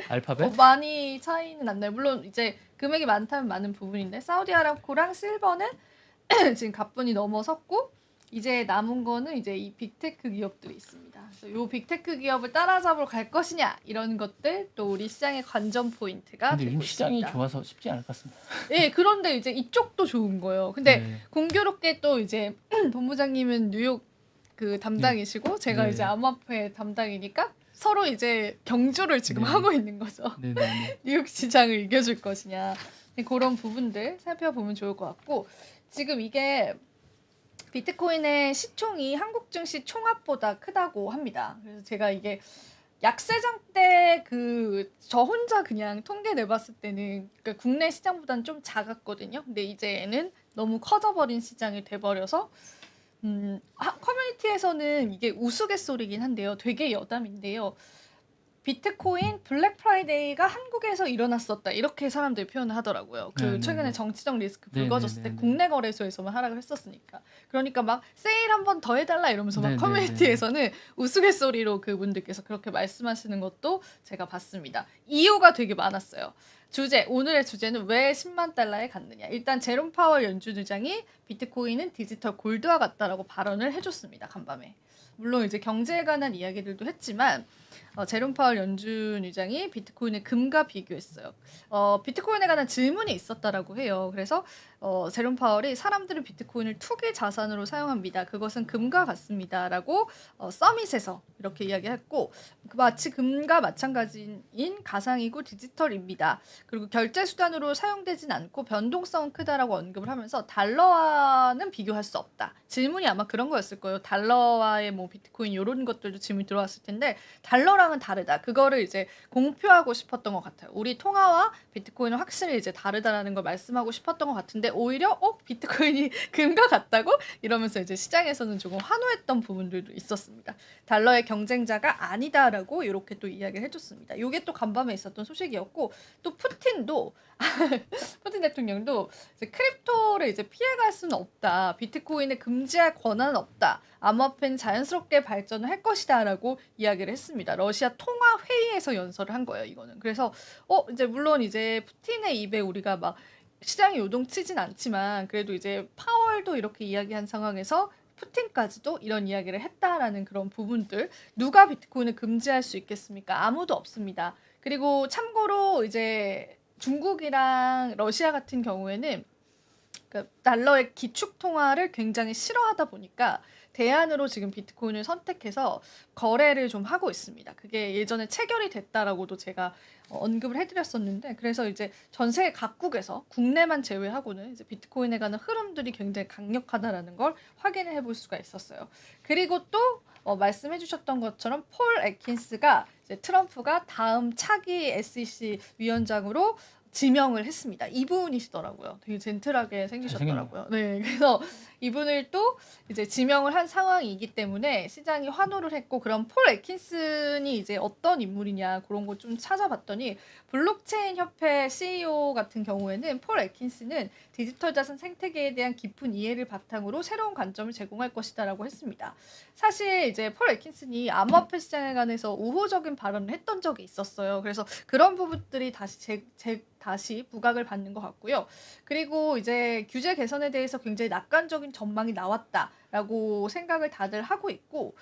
알파벳? 많이 차이는 안 나요. 물론 이제 금액이 많다면 많은 부분인데 사우디아람코랑 실버는 지금 가뿐히 넘어섰고 이제 남은 거는 이제 이 빅테크 기업들이 있습니다. 그래서 요 빅테크 기업을 따라잡으러 갈 것이냐 이런 것들 또 우리 시장의 관전 포인트가 근데 되고 요즘 시장이 있습니다. 좋아서 쉽지 않을 것 같습니다. 예, 그런데 이제 이쪽도 좋은 거예요. 근데 네. 공교롭게 또 이제 본부장님은 뉴욕 그 담당이시고 제가 네. 이제 암호화폐 담당이니까 서로 이제 경주를 지금 네. 하고 있는 거죠. 네네. 뉴욕 시장을 이겨줄 것이냐 그런 부분들 살펴보면 좋을 것 같고 지금 이게 비트코인의 시총이 한국 증시 총합보다 크다고 합니다. 그래서 제가 이게 약세장 때 그 저 혼자 그냥 통계 내봤을 때는 그러니까 국내 시장보다는 좀 작았거든요. 근데 이제는 너무 커져버린 시장이 돼버려서 커뮤니티에서는 이게 우스갯소리긴 한데요. 되게 여담인데요. 비트코인 블랙 프라이데이가 한국에서 일어났었다 이렇게 사람들이 표현을 하더라고요. 그 네네네. 최근에 정치적 리스크 네네네네. 불거졌을 때 국내 거래소에서만 하락을 했었으니까 그러니까 막 세일 한 번 더 해달라 이러면서 막 네네네. 커뮤니티에서는 우스갯소리로 그분들께서 그렇게 말씀하시는 것도 제가 봤습니다. 이유가 되게 많았어요. 오늘의 주제는 왜 10만 달러에 갔느냐. 일단 제롬 파월 연준 의장이 비트코인은 디지털 골드와 같다라고 발언을 해줬습니다. 간밤에. 물론 이제 경제에 관한 이야기들도 했지만 제롬 파월 연준 의장이 비트코인을 금과 비교했어요. 비트코인에 관한 질문이 있었다라고 해요. 그래서 제롬 파월이 사람들은 비트코인을 투기 자산으로 사용합니다. 그것은 금과 같습니다라고 서밋에서 이렇게 이야기했고 마치 금과 마찬가지인 가상이고 디지털입니다. 그리고 결제 수단으로 사용되진 않고 변동성은 크다라고 언급을 하면서 달러와는 비교할 수 없다. 질문이 아마 그런 거였을 거예요. 달러와의 뭐 비트코인 이런 것들도 질문이 들어왔을 텐데 달러랑은 다르다. 그거를 이제 공표하고 싶었던 것 같아요. 우리 통화와 비트코인은 확실히 이제 다르다라는 걸 말씀하고 싶었던 것 같은데 오히려 비트코인이 금과 같다고 이러면서 이제 시장에서는 조금 환호했던 부분들도 있었습니다. 달러의 경쟁자가 아니다라고 이렇게 또 이야기를 해줬습니다. 이게 또 간밤에 있었던 소식이었고 또 푸틴도 푸틴 대통령도 이제 크립토를 이제 피해갈 수는 없다. 비트코인을 금지할 권한은 없다. 암호화폐는 자연스럽게 발전을 할 것이다라고 이야기를 했습니다. 러시아 통화 회의에서 연설을 한 거예요. 이거는 그래서 이제 물론 이제 푸틴의 입에 우리가 막 시장이 요동치진 않지만 그래도 이제 파월도 이렇게 이야기한 상황에서 푸틴까지도 이런 이야기를 했다라는 그런 부분들 누가 비트코인을 금지할 수 있겠습니까? 아무도 없습니다. 그리고 참고로 이제 중국이랑 러시아 같은 경우에는 그러니까 달러의 기축 통화를 굉장히 싫어하다 보니까 대안으로 지금 비트코인을 선택해서 거래를 좀 하고 있습니다. 그게 예전에 체결이 됐다라고도 제가 언급을 해드렸었는데 그래서 이제 전 세계 각국에서 국내만 제외하고는 이제 비트코인에 관한 흐름들이 굉장히 강력하다라는 걸 확인을 해볼 수가 있었어요. 그리고 또 말씀해주셨던 것처럼 폴 애킨스가 이제 트럼프가 다음 차기 SEC 위원장으로 지명을 했습니다. 이분이시더라고요. 되게 젠틀하게 생기셨더라고요. 네, 그래서 이분을 또 이제 지명을 한 상황이기 때문에 시장이 환호를 했고 그럼 폴 애킨슨이 이제 어떤 인물이냐 그런 거 좀 찾아봤더니 블록체인 협회 CEO 같은 경우에는 폴 애킨슨은 디지털 자산 생태계에 대한 깊은 이해를 바탕으로 새로운 관점을 제공할 것이다라고 했습니다. 사실 이제 폴 애킨슨이 암호화폐 시장에 관해서 우호적인 발언을 했던 적이 있었어요. 그래서 그런 부분들이 다시 부각을 받는 것 같고요. 그리고 이제 규제 개선에 대해서 굉장히 낙관적인 전망이 나왔다라고 생각을 다들 하고 있고,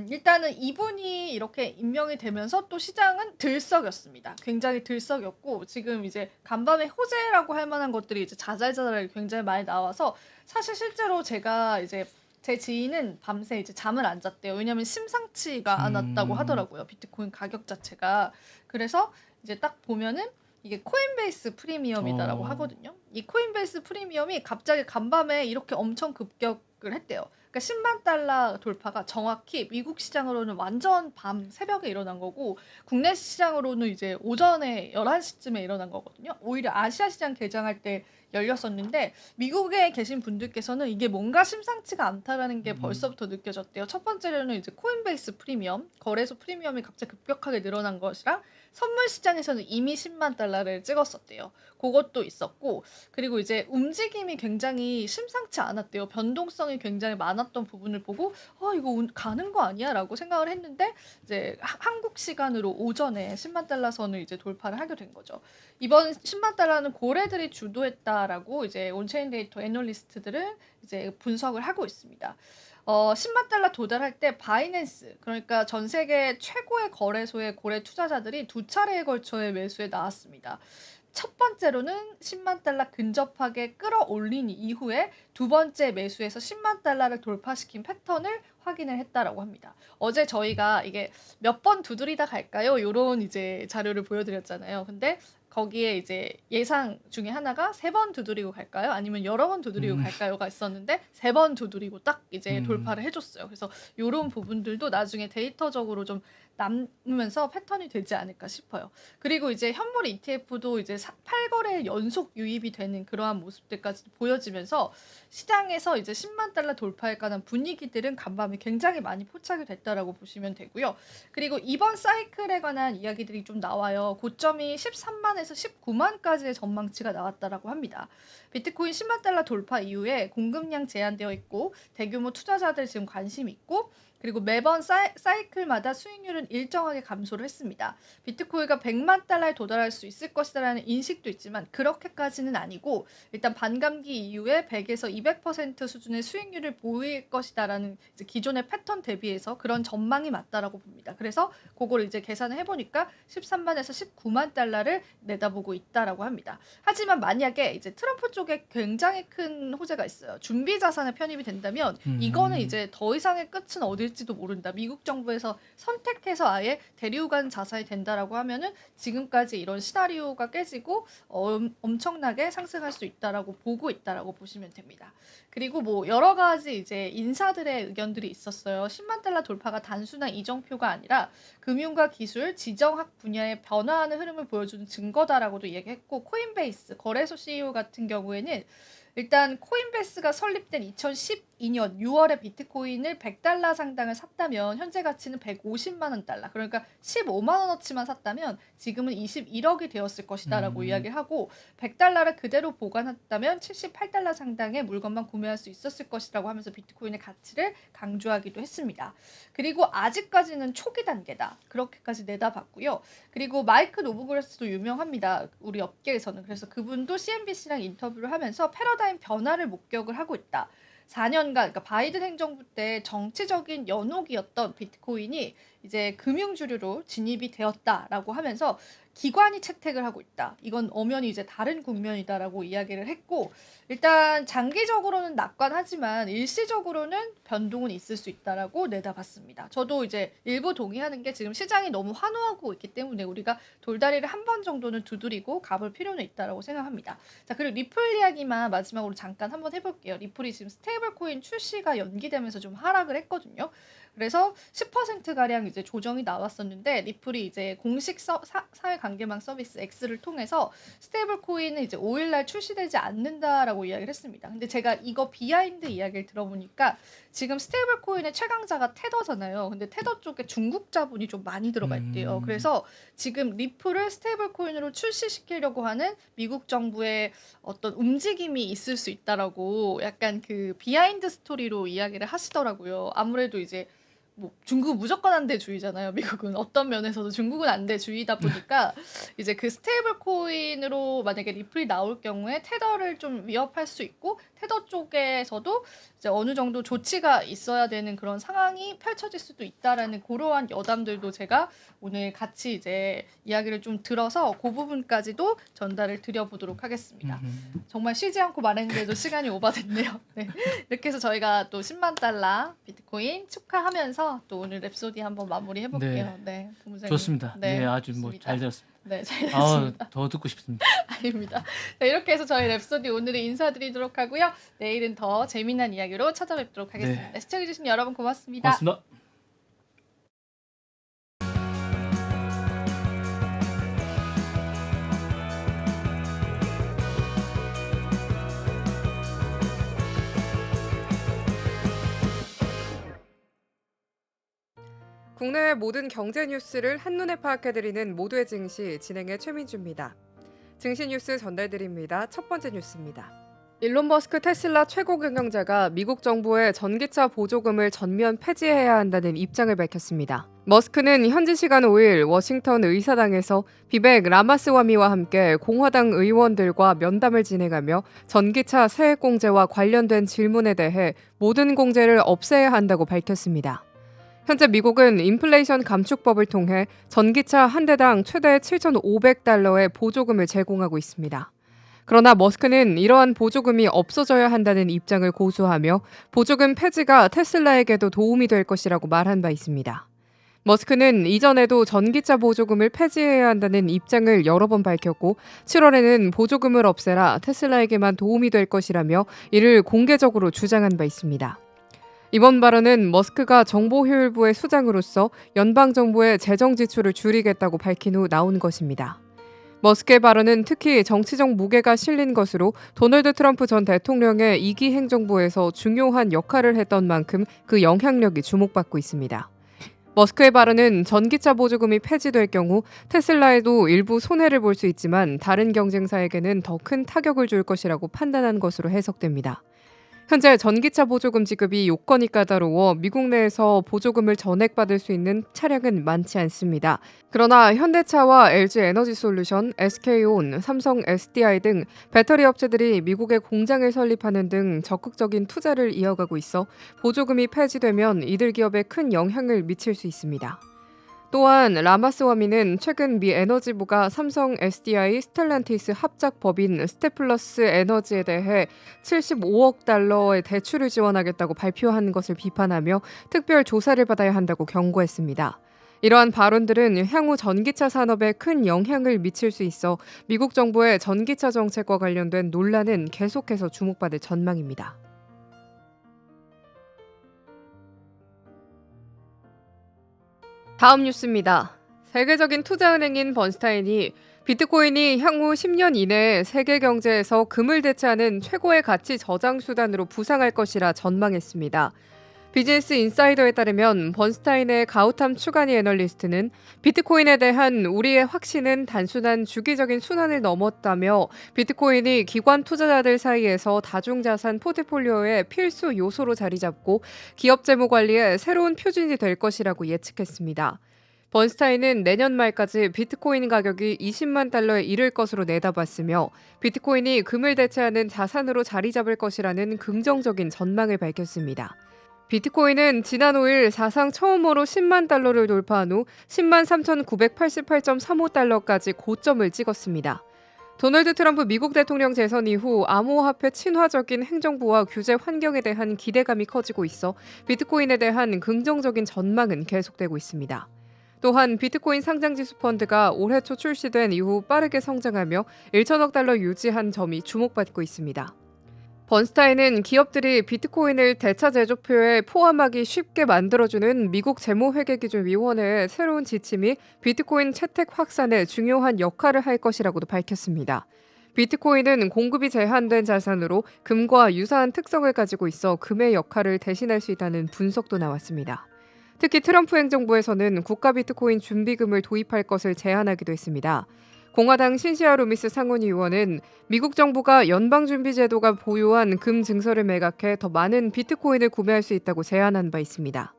일단은 이분이 이렇게 임명이 되면서 또 시장은 들썩였습니다. 굉장히 들썩였고, 지금 이제 간밤의 호재라고 할 만한 것들이 이제 자잘자잘하게 굉장히 많이 나와서, 사실 실제로 제가 이제 제 지인은 밤새 이제 잠을 안 잤대요. 왜냐면 심상치가 않았다고 하더라고요. 비트코인 가격 자체가. 그래서 이제 딱 보면은 이게 코인베이스 프리미엄이다라고 하거든요. 이 코인베이스 프리미엄이 갑자기 간밤에 이렇게 엄청 급격을 했대요. 그러니까 10만 달러 돌파가 정확히 미국 시장으로는 완전 밤 새벽에 일어난 거고 국내 시장으로는 이제 오전에 11시쯤에 일어난 거거든요. 오히려 아시아 시장 개장할 때 열렸었는데 미국에 계신 분들께서는 이게 뭔가 심상치가 않다라는 게 벌써부터 느껴졌대요. 첫 번째로는 이제 코인베이스 프리미엄, 거래소 프리미엄이 갑자기 급격하게 늘어난 것이랑 선물 시장에서는 이미 10만 달러를 찍었었대요. 그것도 있었고 그리고 이제 움직임이 굉장히 심상치 않았대요. 변동성이 굉장히 많았던 부분을 보고 이거 가는 거 아니야? 라고 생각을 했는데 이제 한국 시간으로 오전에 10만 달러 선을 이제 돌파를 하게 된 거죠. 이번 10만 달러는 고래들이 주도했다라고 이제 온체인 데이터 애널리스트들은 이제 분석을 하고 있습니다. 10만 달러 도달할 때 바이낸스, 그러니까 전 세계 최고의 거래소의 고래 투자자들이 두 차례에 걸쳐의 매수에 나왔습니다. 첫 번째로는 10만 달러 근접하게 끌어올린 이후에 두 번째 매수에서 10만 달러를 돌파시킨 패턴을 확인을 했다라고 합니다. 어제 저희가 이게 몇 번 두드리다 갈까요? 요런 이제 자료를 보여드렸잖아요. 근데 거기에 이제 예상 중에 하나가 3번 두드리고 갈까요? 아니면 여러 번 두드리고 갈까요?가 있었는데 3번 두드리고 딱 이제 돌파를 해줬어요. 그래서 요런 부분들도 나중에 데이터적으로 좀 남으면서 패턴이 되지 않을까 싶어요. 그리고 이제 현물 ETF도 이제 8거래 연속 유입이 되는 그러한 모습들까지 보여지면서 시장에서 이제 10만 달러 돌파에 관한 분위기들은 간밤에 굉장히 많이 포착이 됐다라고 보시면 되고요. 그리고 이번 사이클에 관한 이야기들이 좀 나와요. 고점이 13만에서 19만까지의 전망치가 나왔다라고 합니다. 비트코인 10만 달러 돌파 이후에 공급량 제한되어 있고 대규모 투자자들 지금 관심 있고 그리고 매번 사이클마다 수익률은 일정하게 감소를 했습니다. 비트코인가 100만 달러에 도달할 수 있을 것이라는 인식도 있지만 그렇게까지는 아니고 일단 반감기 이후에 100에서 200% 수준의 수익률을 보일 것이다라는 이제 기존의 패턴 대비해서 그런 전망이 맞다라고 봅니다. 그래서 그걸 이제 계산을 해보니까 13만에서 19만 달러를 내다보고 있다라고 합니다. 하지만 만약에 이제 트럼프 쪽에 굉장히 큰 호재가 있어요. 준비 자산에 편입이 된다면 이거는 이제 더 이상의 끝은 어딜지도 모른다. 미국 정부에서 선택해서 아예 대류간 자산이 된다라고 하면은 지금까지 이런 시나리오가 깨지고 엄청나게 상승할 수 있다라고 보고 있다라고 보시면 됩니다. 그리고 뭐 여러 가지 이제 인사들의 의견들이 있었어요. 10만 달러 돌파가 단순한 이정표가 아니라 금융과 기술, 지정학 분야의 변화하는 흐름을 보여주는 증거다라고도 얘기했고 코인베이스 거래소 CEO 같은 경우에는 일단 코인베이스가 설립된 2012년 6월에 비트코인을 100달러 상당을 샀다면 현재 가치는 150만 원 달러. 그러니까 15만 원어치만 샀다면 지금은 21억이 되었을 것이다라고 이야기를 하고 100달러를 그대로 보관했다면 78달러 상당의 물건만 구매할 수 있었을 것이라고 하면서 비트코인의 가치를 강조하기도 했습니다. 그리고 아직까지는 초기 단계다. 그렇게까지 내다봤고요. 그리고 마이크 노브그래스도 유명합니다. 우리 업계에서는. 그래서 그분도 CNBC랑 인터뷰를 하면서 패러다임 변화를 목격을 하고 있다. 4년간 그러니까 바이든 행정부 때 정치적인 연옥이었던 비트코인이 이제 금융주류로 진입이 되었다라고 하면서 기관이 채택을 하고 있다. 이건 엄연히 이제 다른 국면이다라고 이야기를 했고 일단 장기적으로는 낙관하지만 일시적으로는 변동은 있을 수 있다라고 내다봤습니다. 저도 이제 일부 동의하는 게 지금 시장이 너무 환호하고 있기 때문에 우리가 돌다리를 한 번 정도는 두드리고 가볼 필요는 있다라고 생각합니다. 자, 그리고 리플 이야기만 마지막으로 잠깐 한번 해볼게요. 리플이 지금 스테이블 코인 출시가 연기되면서 좀 하락을 했거든요. 그래서 10%가량 이제 조정이 나왔었는데 리플이 이제 공식 사회관계망 서비스 X를 통해서 스테이블 코인은 이제 5일날 출시되지 않는다라고 이야기를 했습니다. 근데 제가 이거 비하인드 이야기를 들어보니까 지금 스테이블 코인의 최강자가 테더잖아요. 근데 테더 쪽에 중국 자본이 좀 많이 들어가 있대요. 그래서 지금 리플을 스테이블 코인으로 출시시키려고 하는 미국 정부의 어떤 움직임이 있을 수 있다라고 약간 그 비하인드 스토리로 이야기를 하시더라고요. 아무래도 이제 뭐 중국 무조건 안대주의잖아요. 미국은 어떤 면에서도 중국은 안대주의다 보니까 이제 그 스테이블 코인으로 만약에 리플이 나올 경우에 테더를 좀 위협할 수 있고 테더 쪽에서도 이제 어느 정도 조치가 있어야 되는 그런 상황이 펼쳐질 수도 있다라는 그러한 여담들도 제가 오늘 같이 이제 이야기를 좀 들어서 그 부분까지도 전달을 드려보도록 하겠습니다. 정말 쉬지 않고 말했는데도 시간이 오버됐네요. 네. 이렇게 해서 저희가 또 10만 달러 비트코인 축하하면서 또 오늘 랩소디 한번 마무리 해볼게요. 네, 본부장님. 좋습니다. 네, 네, 아주 뭐 좋습니다. 잘 들었습니다. 네, 잘 들었습니다. 더 듣고 싶습니다. 아닙니다. 자, 이렇게 해서 저희 랩소디 오늘은 인사드리도록 하고요. 내일은 더 재미난 이야기로 찾아뵙도록 하겠습니다. 시청해주신 여러분 고맙습니다. 고맙습니다. 국내외 모든 경제 뉴스를 한눈에 파악해드리는 모두의 증시 진행의 최민주입니다. 증시 뉴스 전달드립니다. 첫 번째 뉴스입니다. 일론 머스크 테슬라 최고 경영자가 미국 정부의 전기차 보조금을 전면 폐지해야 한다는 입장을 밝혔습니다. 머스크는 현지 시간 5일 워싱턴 의사당에서 비백 라마스와미와 함께 공화당 의원들과 면담을 진행하며 전기차 세액 공제와 관련된 질문에 대해 모든 공제를 없애야 한다고 밝혔습니다. 현재 미국은 인플레이션 감축법을 통해 전기차 한 대당 최대 7,500달러의 보조금을 제공하고 있습니다. 그러나 머스크는 이러한 보조금이 없어져야 한다는 입장을 고수하며 보조금 폐지가 테슬라에게도 도움이 될 것이라고 말한 바 있습니다. 머스크는 이전에도 전기차 보조금을 폐지해야 한다는 입장을 여러 번 밝혔고 7월에는 보조금을 없애라 테슬라에게만 도움이 될 것이라며 이를 공개적으로 주장한 바 있습니다. 이번 발언은 머스크가 정보효율부의 수장으로서 연방정부의 재정 지출을 줄이겠다고 밝힌 후 나온 것입니다. 머스크의 발언은 특히 정치적 무게가 실린 것으로 도널드 트럼프 전 대통령의 2기 행정부에서 중요한 역할을 했던 만큼 그 영향력이 주목받고 있습니다. 머스크의 발언은 전기차 보조금이 폐지될 경우 테슬라에도 일부 손해를 볼 수 있지만 다른 경쟁사에게는 더 큰 타격을 줄 것이라고 판단한 것으로 해석됩니다. 현재 전기차 보조금 지급이 요건이 까다로워 미국 내에서 보조금을 전액받을 수 있는 차량은 많지 않습니다. 그러나 현대차와 LG에너지솔루션, SK온, 삼성 SDI 등 배터리 업체들이 미국에 공장을 설립하는 등 적극적인 투자를 이어가고 있어 보조금이 폐지되면 이들 기업에 큰 영향을 미칠 수 있습니다. 또한 라마스와미는 최근 미 에너지부가 삼성 SDI 스텔란티스 합작 법인 스테플러스 에너지에 대해 75억 달러의 대출을 지원하겠다고 발표한 것을 비판하며 특별 조사를 받아야 한다고 경고했습니다. 이러한 발언들은 향후 전기차 산업에 큰 영향을 미칠 수 있어 미국 정부의 전기차 정책과 관련된 논란은 계속해서 주목받을 전망입니다. 다음 뉴스입니다. 세계적인 투자은행인 번스타인이 비트코인이 향후 10년 이내에 세계 경제에서 금을 대체하는 최고의 가치 저장 수단으로 부상할 것이라 전망했습니다. 비즈니스 인사이더에 따르면 번스타인의 가우탐 추가니 애널리스트는 비트코인에 대한 우리의 확신은 단순한 주기적인 순환을 넘었다며 비트코인이 기관 투자자들 사이에서 다중자산 포트폴리오의 필수 요소로 자리 잡고 기업 재무 관리의 새로운 표준이 될 것이라고 예측했습니다. 번스타인은 내년 말까지 비트코인 가격이 20만 달러에 이를 것으로 내다봤으며 비트코인이 금을 대체하는 자산으로 자리 잡을 것이라는 긍정적인 전망을 밝혔습니다. 비트코인은 지난 5일 사상 처음으로 10만 달러를 돌파한 후 10만 3,988.35달러까지 고점을 찍었습니다. 도널드 트럼프 미국 대통령 재선 이후 암호화폐 친화적인 행정부와 규제 환경에 대한 기대감이 커지고 있어 비트코인에 대한 긍정적인 전망은 계속되고 있습니다. 또한 비트코인 상장지수 펀드가 올해 초 출시된 이후 빠르게 성장하며 1천억 달러 유지한 점이 주목받고 있습니다. 번스타인은 기업들이 비트코인을 대차 제조표에 포함하기 쉽게 만들어주는 미국 재무회계기준위원회의 새로운 지침이 비트코인 채택 확산에 중요한 역할을 할 것이라고도 밝혔습니다. 비트코인은 공급이 제한된 자산으로 금과 유사한 특성을 가지고 있어 금의 역할을 대신할 수 있다는 분석도 나왔습니다. 특히 트럼프 행정부에서는 국가 비트코인 준비금을 도입할 것을 제안하기도 했습니다. 공화당 신시아 루미스 상원의원은 미국 정부가 연방준비제도가 보유한 금 증서를 매각해 더 많은 비트코인을 구매할 수 있다고 제안한 바 있습니다.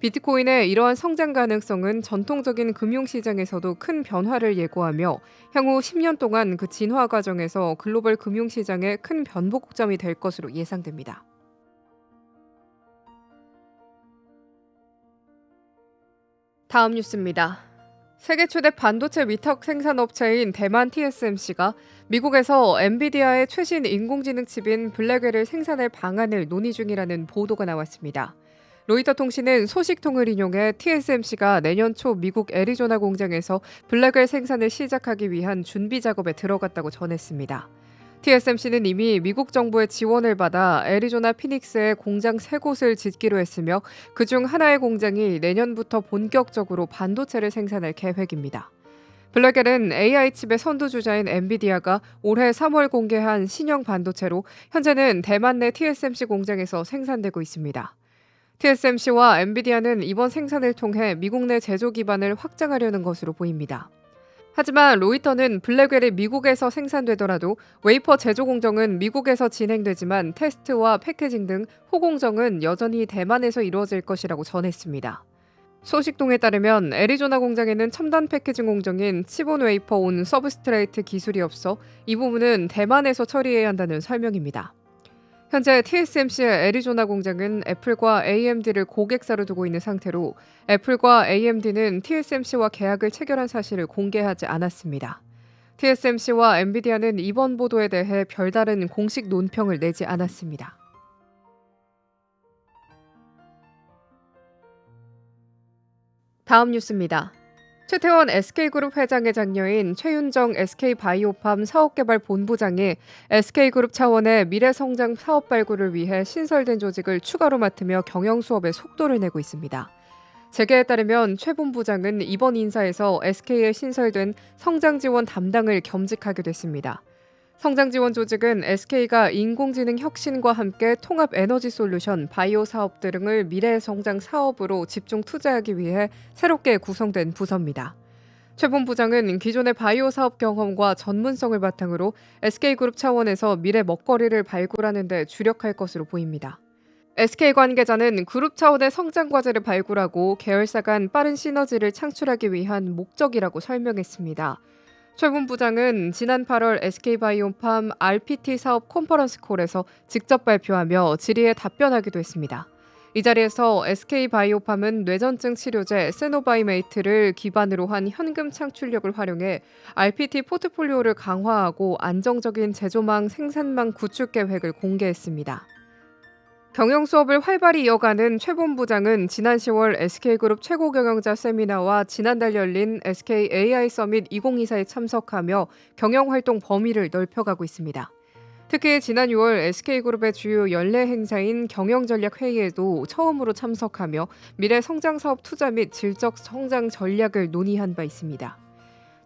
비트코인의 이러한 성장 가능성은 전통적인 금융시장에서도 큰 변화를 예고하며 향후 10년 동안 그 진화 과정에서 글로벌 금융시장의 큰 변곡점이 될 것으로 예상됩니다. 다음 뉴스입니다. 세계 최대 반도체 위탁 생산업체인 대만 TSMC가 미국에서 엔비디아의 최신 인공지능 칩인 블랙웰을 생산할 방안을 논의 중이라는 보도가 나왔습니다. 로이터 통신은 소식통을 인용해 TSMC가 내년 초 미국 애리조나 공장에서 블랙웰 생산을 시작하기 위한 준비 작업에 들어갔다고 전했습니다. TSMC는 이미 미국 정부의 지원을 받아 애리조나 피닉스에 공장 3곳을 짓기로 했으며 그중 하나의 공장이 내년부터 본격적으로 반도체를 생산할 계획입니다. 블랙웰은 AI 칩의 선두주자인 엔비디아가 올해 3월 공개한 신형 반도체로 현재는 대만 내 TSMC 공장에서 생산되고 있습니다. TSMC와 엔비디아는 이번 생산을 통해 미국 내 제조 기반을 확장하려는 것으로 보입니다. 하지만 로이터는 블랙웰이 미국에서 생산되더라도 웨이퍼 제조 공정은 미국에서 진행되지만 테스트와 패키징 등 호공정은 여전히 대만에서 이루어질 것이라고 전했습니다. 소식통에 따르면 애리조나 공장에는 첨단 패키징 공정인 칩온 웨이퍼 온 서브스트레이트 기술이 없어 이 부분은 대만에서 처리해야 한다는 설명입니다. 현재 TSMC의 애리조나 공장은 애플과 AMD를 고객사로 두고 있는 상태로 애플과 AMD는 TSMC와 계약을 체결한 사실을 공개하지 않았습니다. TSMC와 엔비디아는 이번 보도에 대해 별다른 공식 논평을 내지 않았습니다. 다음 뉴스입니다. 최태원 SK그룹 회장의 장녀인 최윤정 SK바이오팜 사업개발본부장이 SK그룹 차원의 미래성장 사업 발굴을 위해 신설된 조직을 추가로 맡으며 경영수업에 속도를 내고 있습니다. 재계에 따르면 최 본부장은 이번 인사에서 SK에 신설된 성장지원 담당을 겸직하게 됐습니다. 성장지원 조직은 SK가 인공지능 혁신과 함께 통합 에너지 솔루션, 바이오 사업 등을 미래 성장 사업으로 집중 투자하기 위해 새롭게 구성된 부서입니다. 최 본부장은 기존의 바이오 사업 경험과 전문성을 바탕으로 SK그룹 차원에서 미래 먹거리를 발굴하는 데 주력할 것으로 보입니다. SK 관계자는 그룹 차원의 성장 과제를 발굴하고 계열사 간 빠른 시너지를 창출하기 위한 목적이라고 설명했습니다. 최 본부장은 지난 8월 SK바이오팜 RPT 사업 컨퍼런스콜에서 직접 발표하며 질의에 답변하기도 했습니다. 이 자리에서 SK바이오팜은 뇌전증 치료제 세노바이메이트를 기반으로 한 현금 창출력을 활용해 RPT 포트폴리오를 강화하고 안정적인 제조망 생산망 구축 계획을 공개했습니다. 경영 수업을 활발히 이어가는 최 본부장은 지난 10월 SK그룹 최고 경영자 세미나와 지난달 열린 SK AI 서밋 2024에 참석하며 경영 활동 범위를 넓혀가고 있습니다. 특히 지난 6월 SK그룹의 주요 연례 행사인 경영전략회의에도 처음으로 참석하며 미래 성장 사업 투자 및 질적 성장 전략을 논의한 바 있습니다.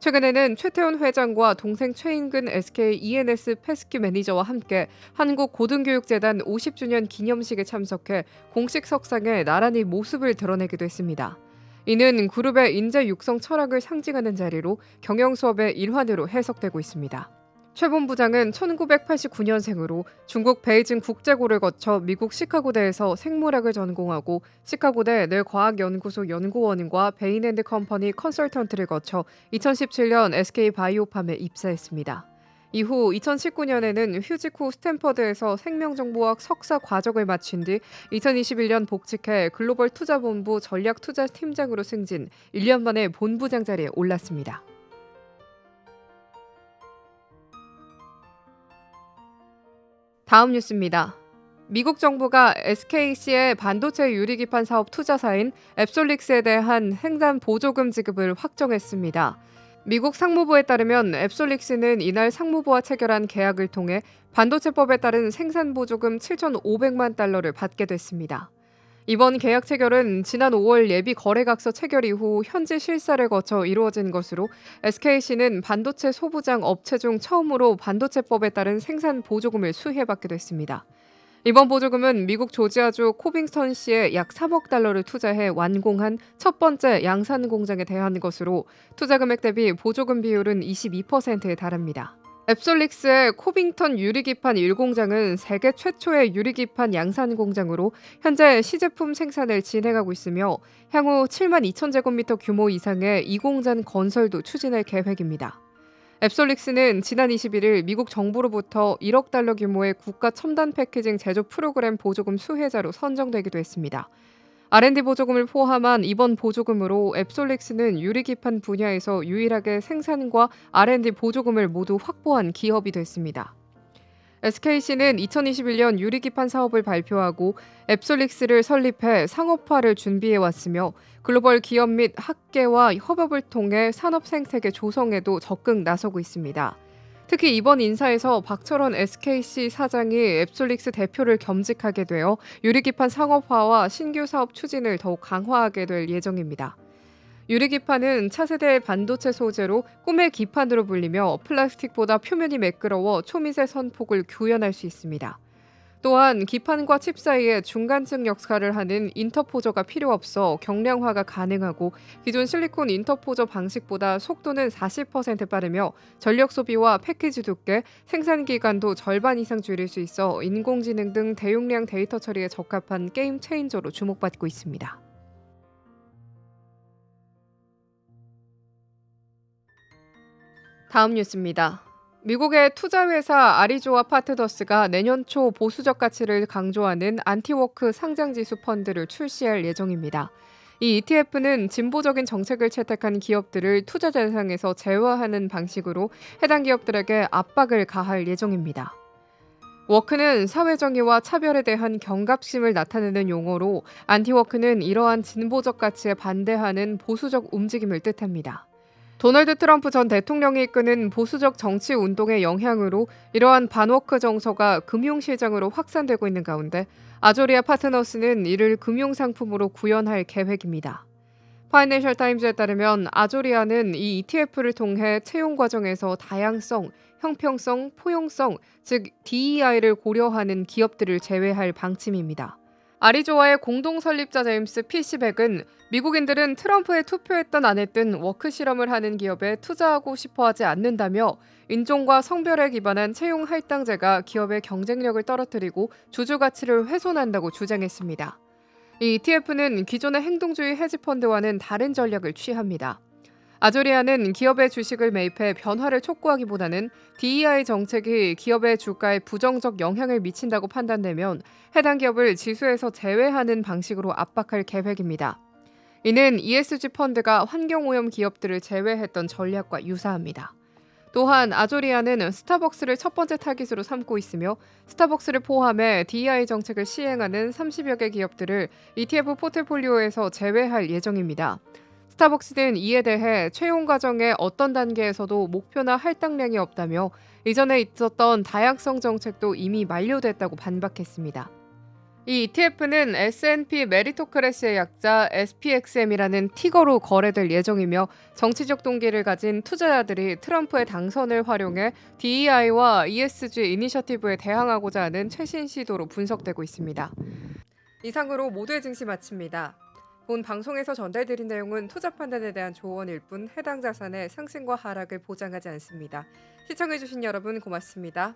최근에는 최태원 회장과 동생 최인근 SK E&S 패스키 매니저와 함께 한국고등교육재단 50주년 기념식에 참석해 공식 석상에 나란히 모습을 드러내기도 했습니다. 이는 그룹의 인재 육성 철학을 상징하는 자리로 경영 수업의 일환으로 해석되고 있습니다. 최 본부장은 1989년생으로 중국 베이징 국제고를 거쳐 미국 시카고대에서 생물학을 전공하고 시카고대 뇌과학연구소 연구원과 베인앤드컴퍼니 컨설턴트를 거쳐 2017년 SK바이오팜에 입사했습니다. 이후 2019년에는 휴직 후 스탠퍼드에서 생명정보학 석사 과정을 마친 뒤 2021년 복직해 글로벌 투자본부 전략투자팀장으로 승진, 1년 만에 본부장 자리에 올랐습니다. 다음 뉴스입니다. 미국 정부가 SKC의 반도체 유리기판 사업 투자사인 앱솔릭스에 대한 횡단 보조금 지급을 확정했습니다. 미국 상무부에 따르면 앱솔릭스는 이날 상무부와 체결한 계약을 통해 반도체법에 따른 생산 보조금 7,500만 달러를 받게 됐습니다. 이번 계약 체결은 지난 5월 예비 거래각서 체결 이후 현지 실사를 거쳐 이루어진 것으로 SKC는 반도체 소부장 업체 중 처음으로 반도체법에 따른 생산 보조금을 수혜받게 됐습니다. 이번 보조금은 미국 조지아주 코빙스턴시에 약 3억 달러를 투자해 완공한 첫 번째 양산 공장에 대한 것으로 투자 금액 대비 보조금 비율은 22%에 달합니다. 앱솔릭스의 코빙턴 유리기판 1공장은 세계 최초의 유리기판 양산 공장으로 현재 시제품 생산을 진행하고 있으며 향후 7만 2천 제곱미터 규모 이상의 2공장 건설도 추진할 계획입니다. 앱솔릭스는 지난 21일 미국 정부로부터 1억 달러 규모의 국가 첨단 패키징 제조 프로그램 보조금 수혜자로 선정되기도 했습니다. R&D 보조금을 포함한 이번 보조금으로 앱솔릭스는 유리기판 분야에서 유일하게 생산과 R&D 보조금을 모두 확보한 기업이 됐습니다. SKC는 2021년 유리기판 사업을 발표하고 앱솔릭스를 설립해 상업화를 준비해 왔으며 글로벌 기업 및 학계와 협업을 통해 산업 생태계 조성에도 적극 나서고 있습니다. 특히 이번 인사에서 박철원 SKC 사장이 앱솔릭스 대표를 겸직하게 되어 유리기판 상업화와 신규 사업 추진을 더욱 강화하게 될 예정입니다. 유리기판은 차세대 반도체 소재로 꿈의 기판으로 불리며 플라스틱보다 표면이 매끄러워 초미세 선폭을 구현할 수 있습니다. 또한 기판과 칩 사이에 중간층 역할을 하는 인터포저가 필요 없어 경량화가 가능하고 기존 실리콘 인터포저 방식보다 속도는 40% 빠르며 전력 소비와 패키지 두께, 생산 기간도 절반 이상 줄일 수 있어 인공지능 등 대용량 데이터 처리에 적합한 게임 체인저로 주목받고 있습니다. 다음 뉴스입니다. 미국의 투자회사 아리조아 파트너스가 내년 초 보수적 가치를 강조하는 안티워크 상장지수 펀드를 출시할 예정입니다. 이 ETF는 진보적인 정책을 채택한 기업들을 투자 대상에서 제외하는 방식으로 해당 기업들에게 압박을 가할 예정입니다. 워크는 사회정의와 차별에 대한 경각심을 나타내는 용어로 안티워크는 이러한 진보적 가치에 반대하는 보수적 움직임을 뜻합니다. 도널드 트럼프 전 대통령이 이끄는 보수적 정치 운동의 영향으로 이러한 반워크 정서가 금융시장으로 확산되고 있는 가운데 아조리아 파트너스는 이를 금융상품으로 구현할 계획입니다. 파이낸셜 타임즈에 따르면 아조리아는 이 ETF를 통해 채용 과정에서 다양성, 형평성, 포용성, 즉 DEI를 고려하는 기업들을 제외할 방침입니다. 아리조아의 공동 설립자 제임스 피시백은 미국인들은 트럼프에 투표했든 안 했든 워크 실험을 하는 기업에 투자하고 싶어하지 않는다며 인종과 성별에 기반한 채용 할당제가 기업의 경쟁력을 떨어뜨리고 주주 가치를 훼손한다고 주장했습니다. 이 ETF는 기존의 행동주의 헤지펀드와는 다른 전략을 취합니다. 아조리아는 기업의 주식을 매입해 변화를 촉구하기보다는 DEI 정책이 기업의 주가에 부정적 영향을 미친다고 판단되면 해당 기업을 지수에서 제외하는 방식으로 압박할 계획입니다. 이는 ESG 펀드가 환경오염 기업들을 제외했던 전략과 유사합니다. 또한 아조리아는 스타벅스를 첫 번째 타깃으로 삼고 있으며 스타벅스를 포함해 DEI 정책을 시행하는 30여 개 기업들을 ETF 포트폴리오에서 제외할 예정입니다. 스타벅스는 이에 대해 채용 과정의 어떤 단계에서도 목표나 할당량이 없다며 이전에 있었던 다양성 정책도 이미 만료됐다고 반박했습니다. 이 ETF는 S&P 메리토크래시의 약자 SPXM이라는 티거로 거래될 예정이며 정치적 동기를 가진 투자자들이 트럼프의 당선을 활용해 DEI와 ESG 이니셔티브에 대항하고자 하는 최신 시도로 분석되고 있습니다. 이상으로 모두의 증시 마칩니다. 본 방송에서 전달드린 내용은 투자 판단에 대한 조언일 뿐 해당 자산의 상승과 하락을 보장하지 않습니다. 시청해주신 여러분 고맙습니다.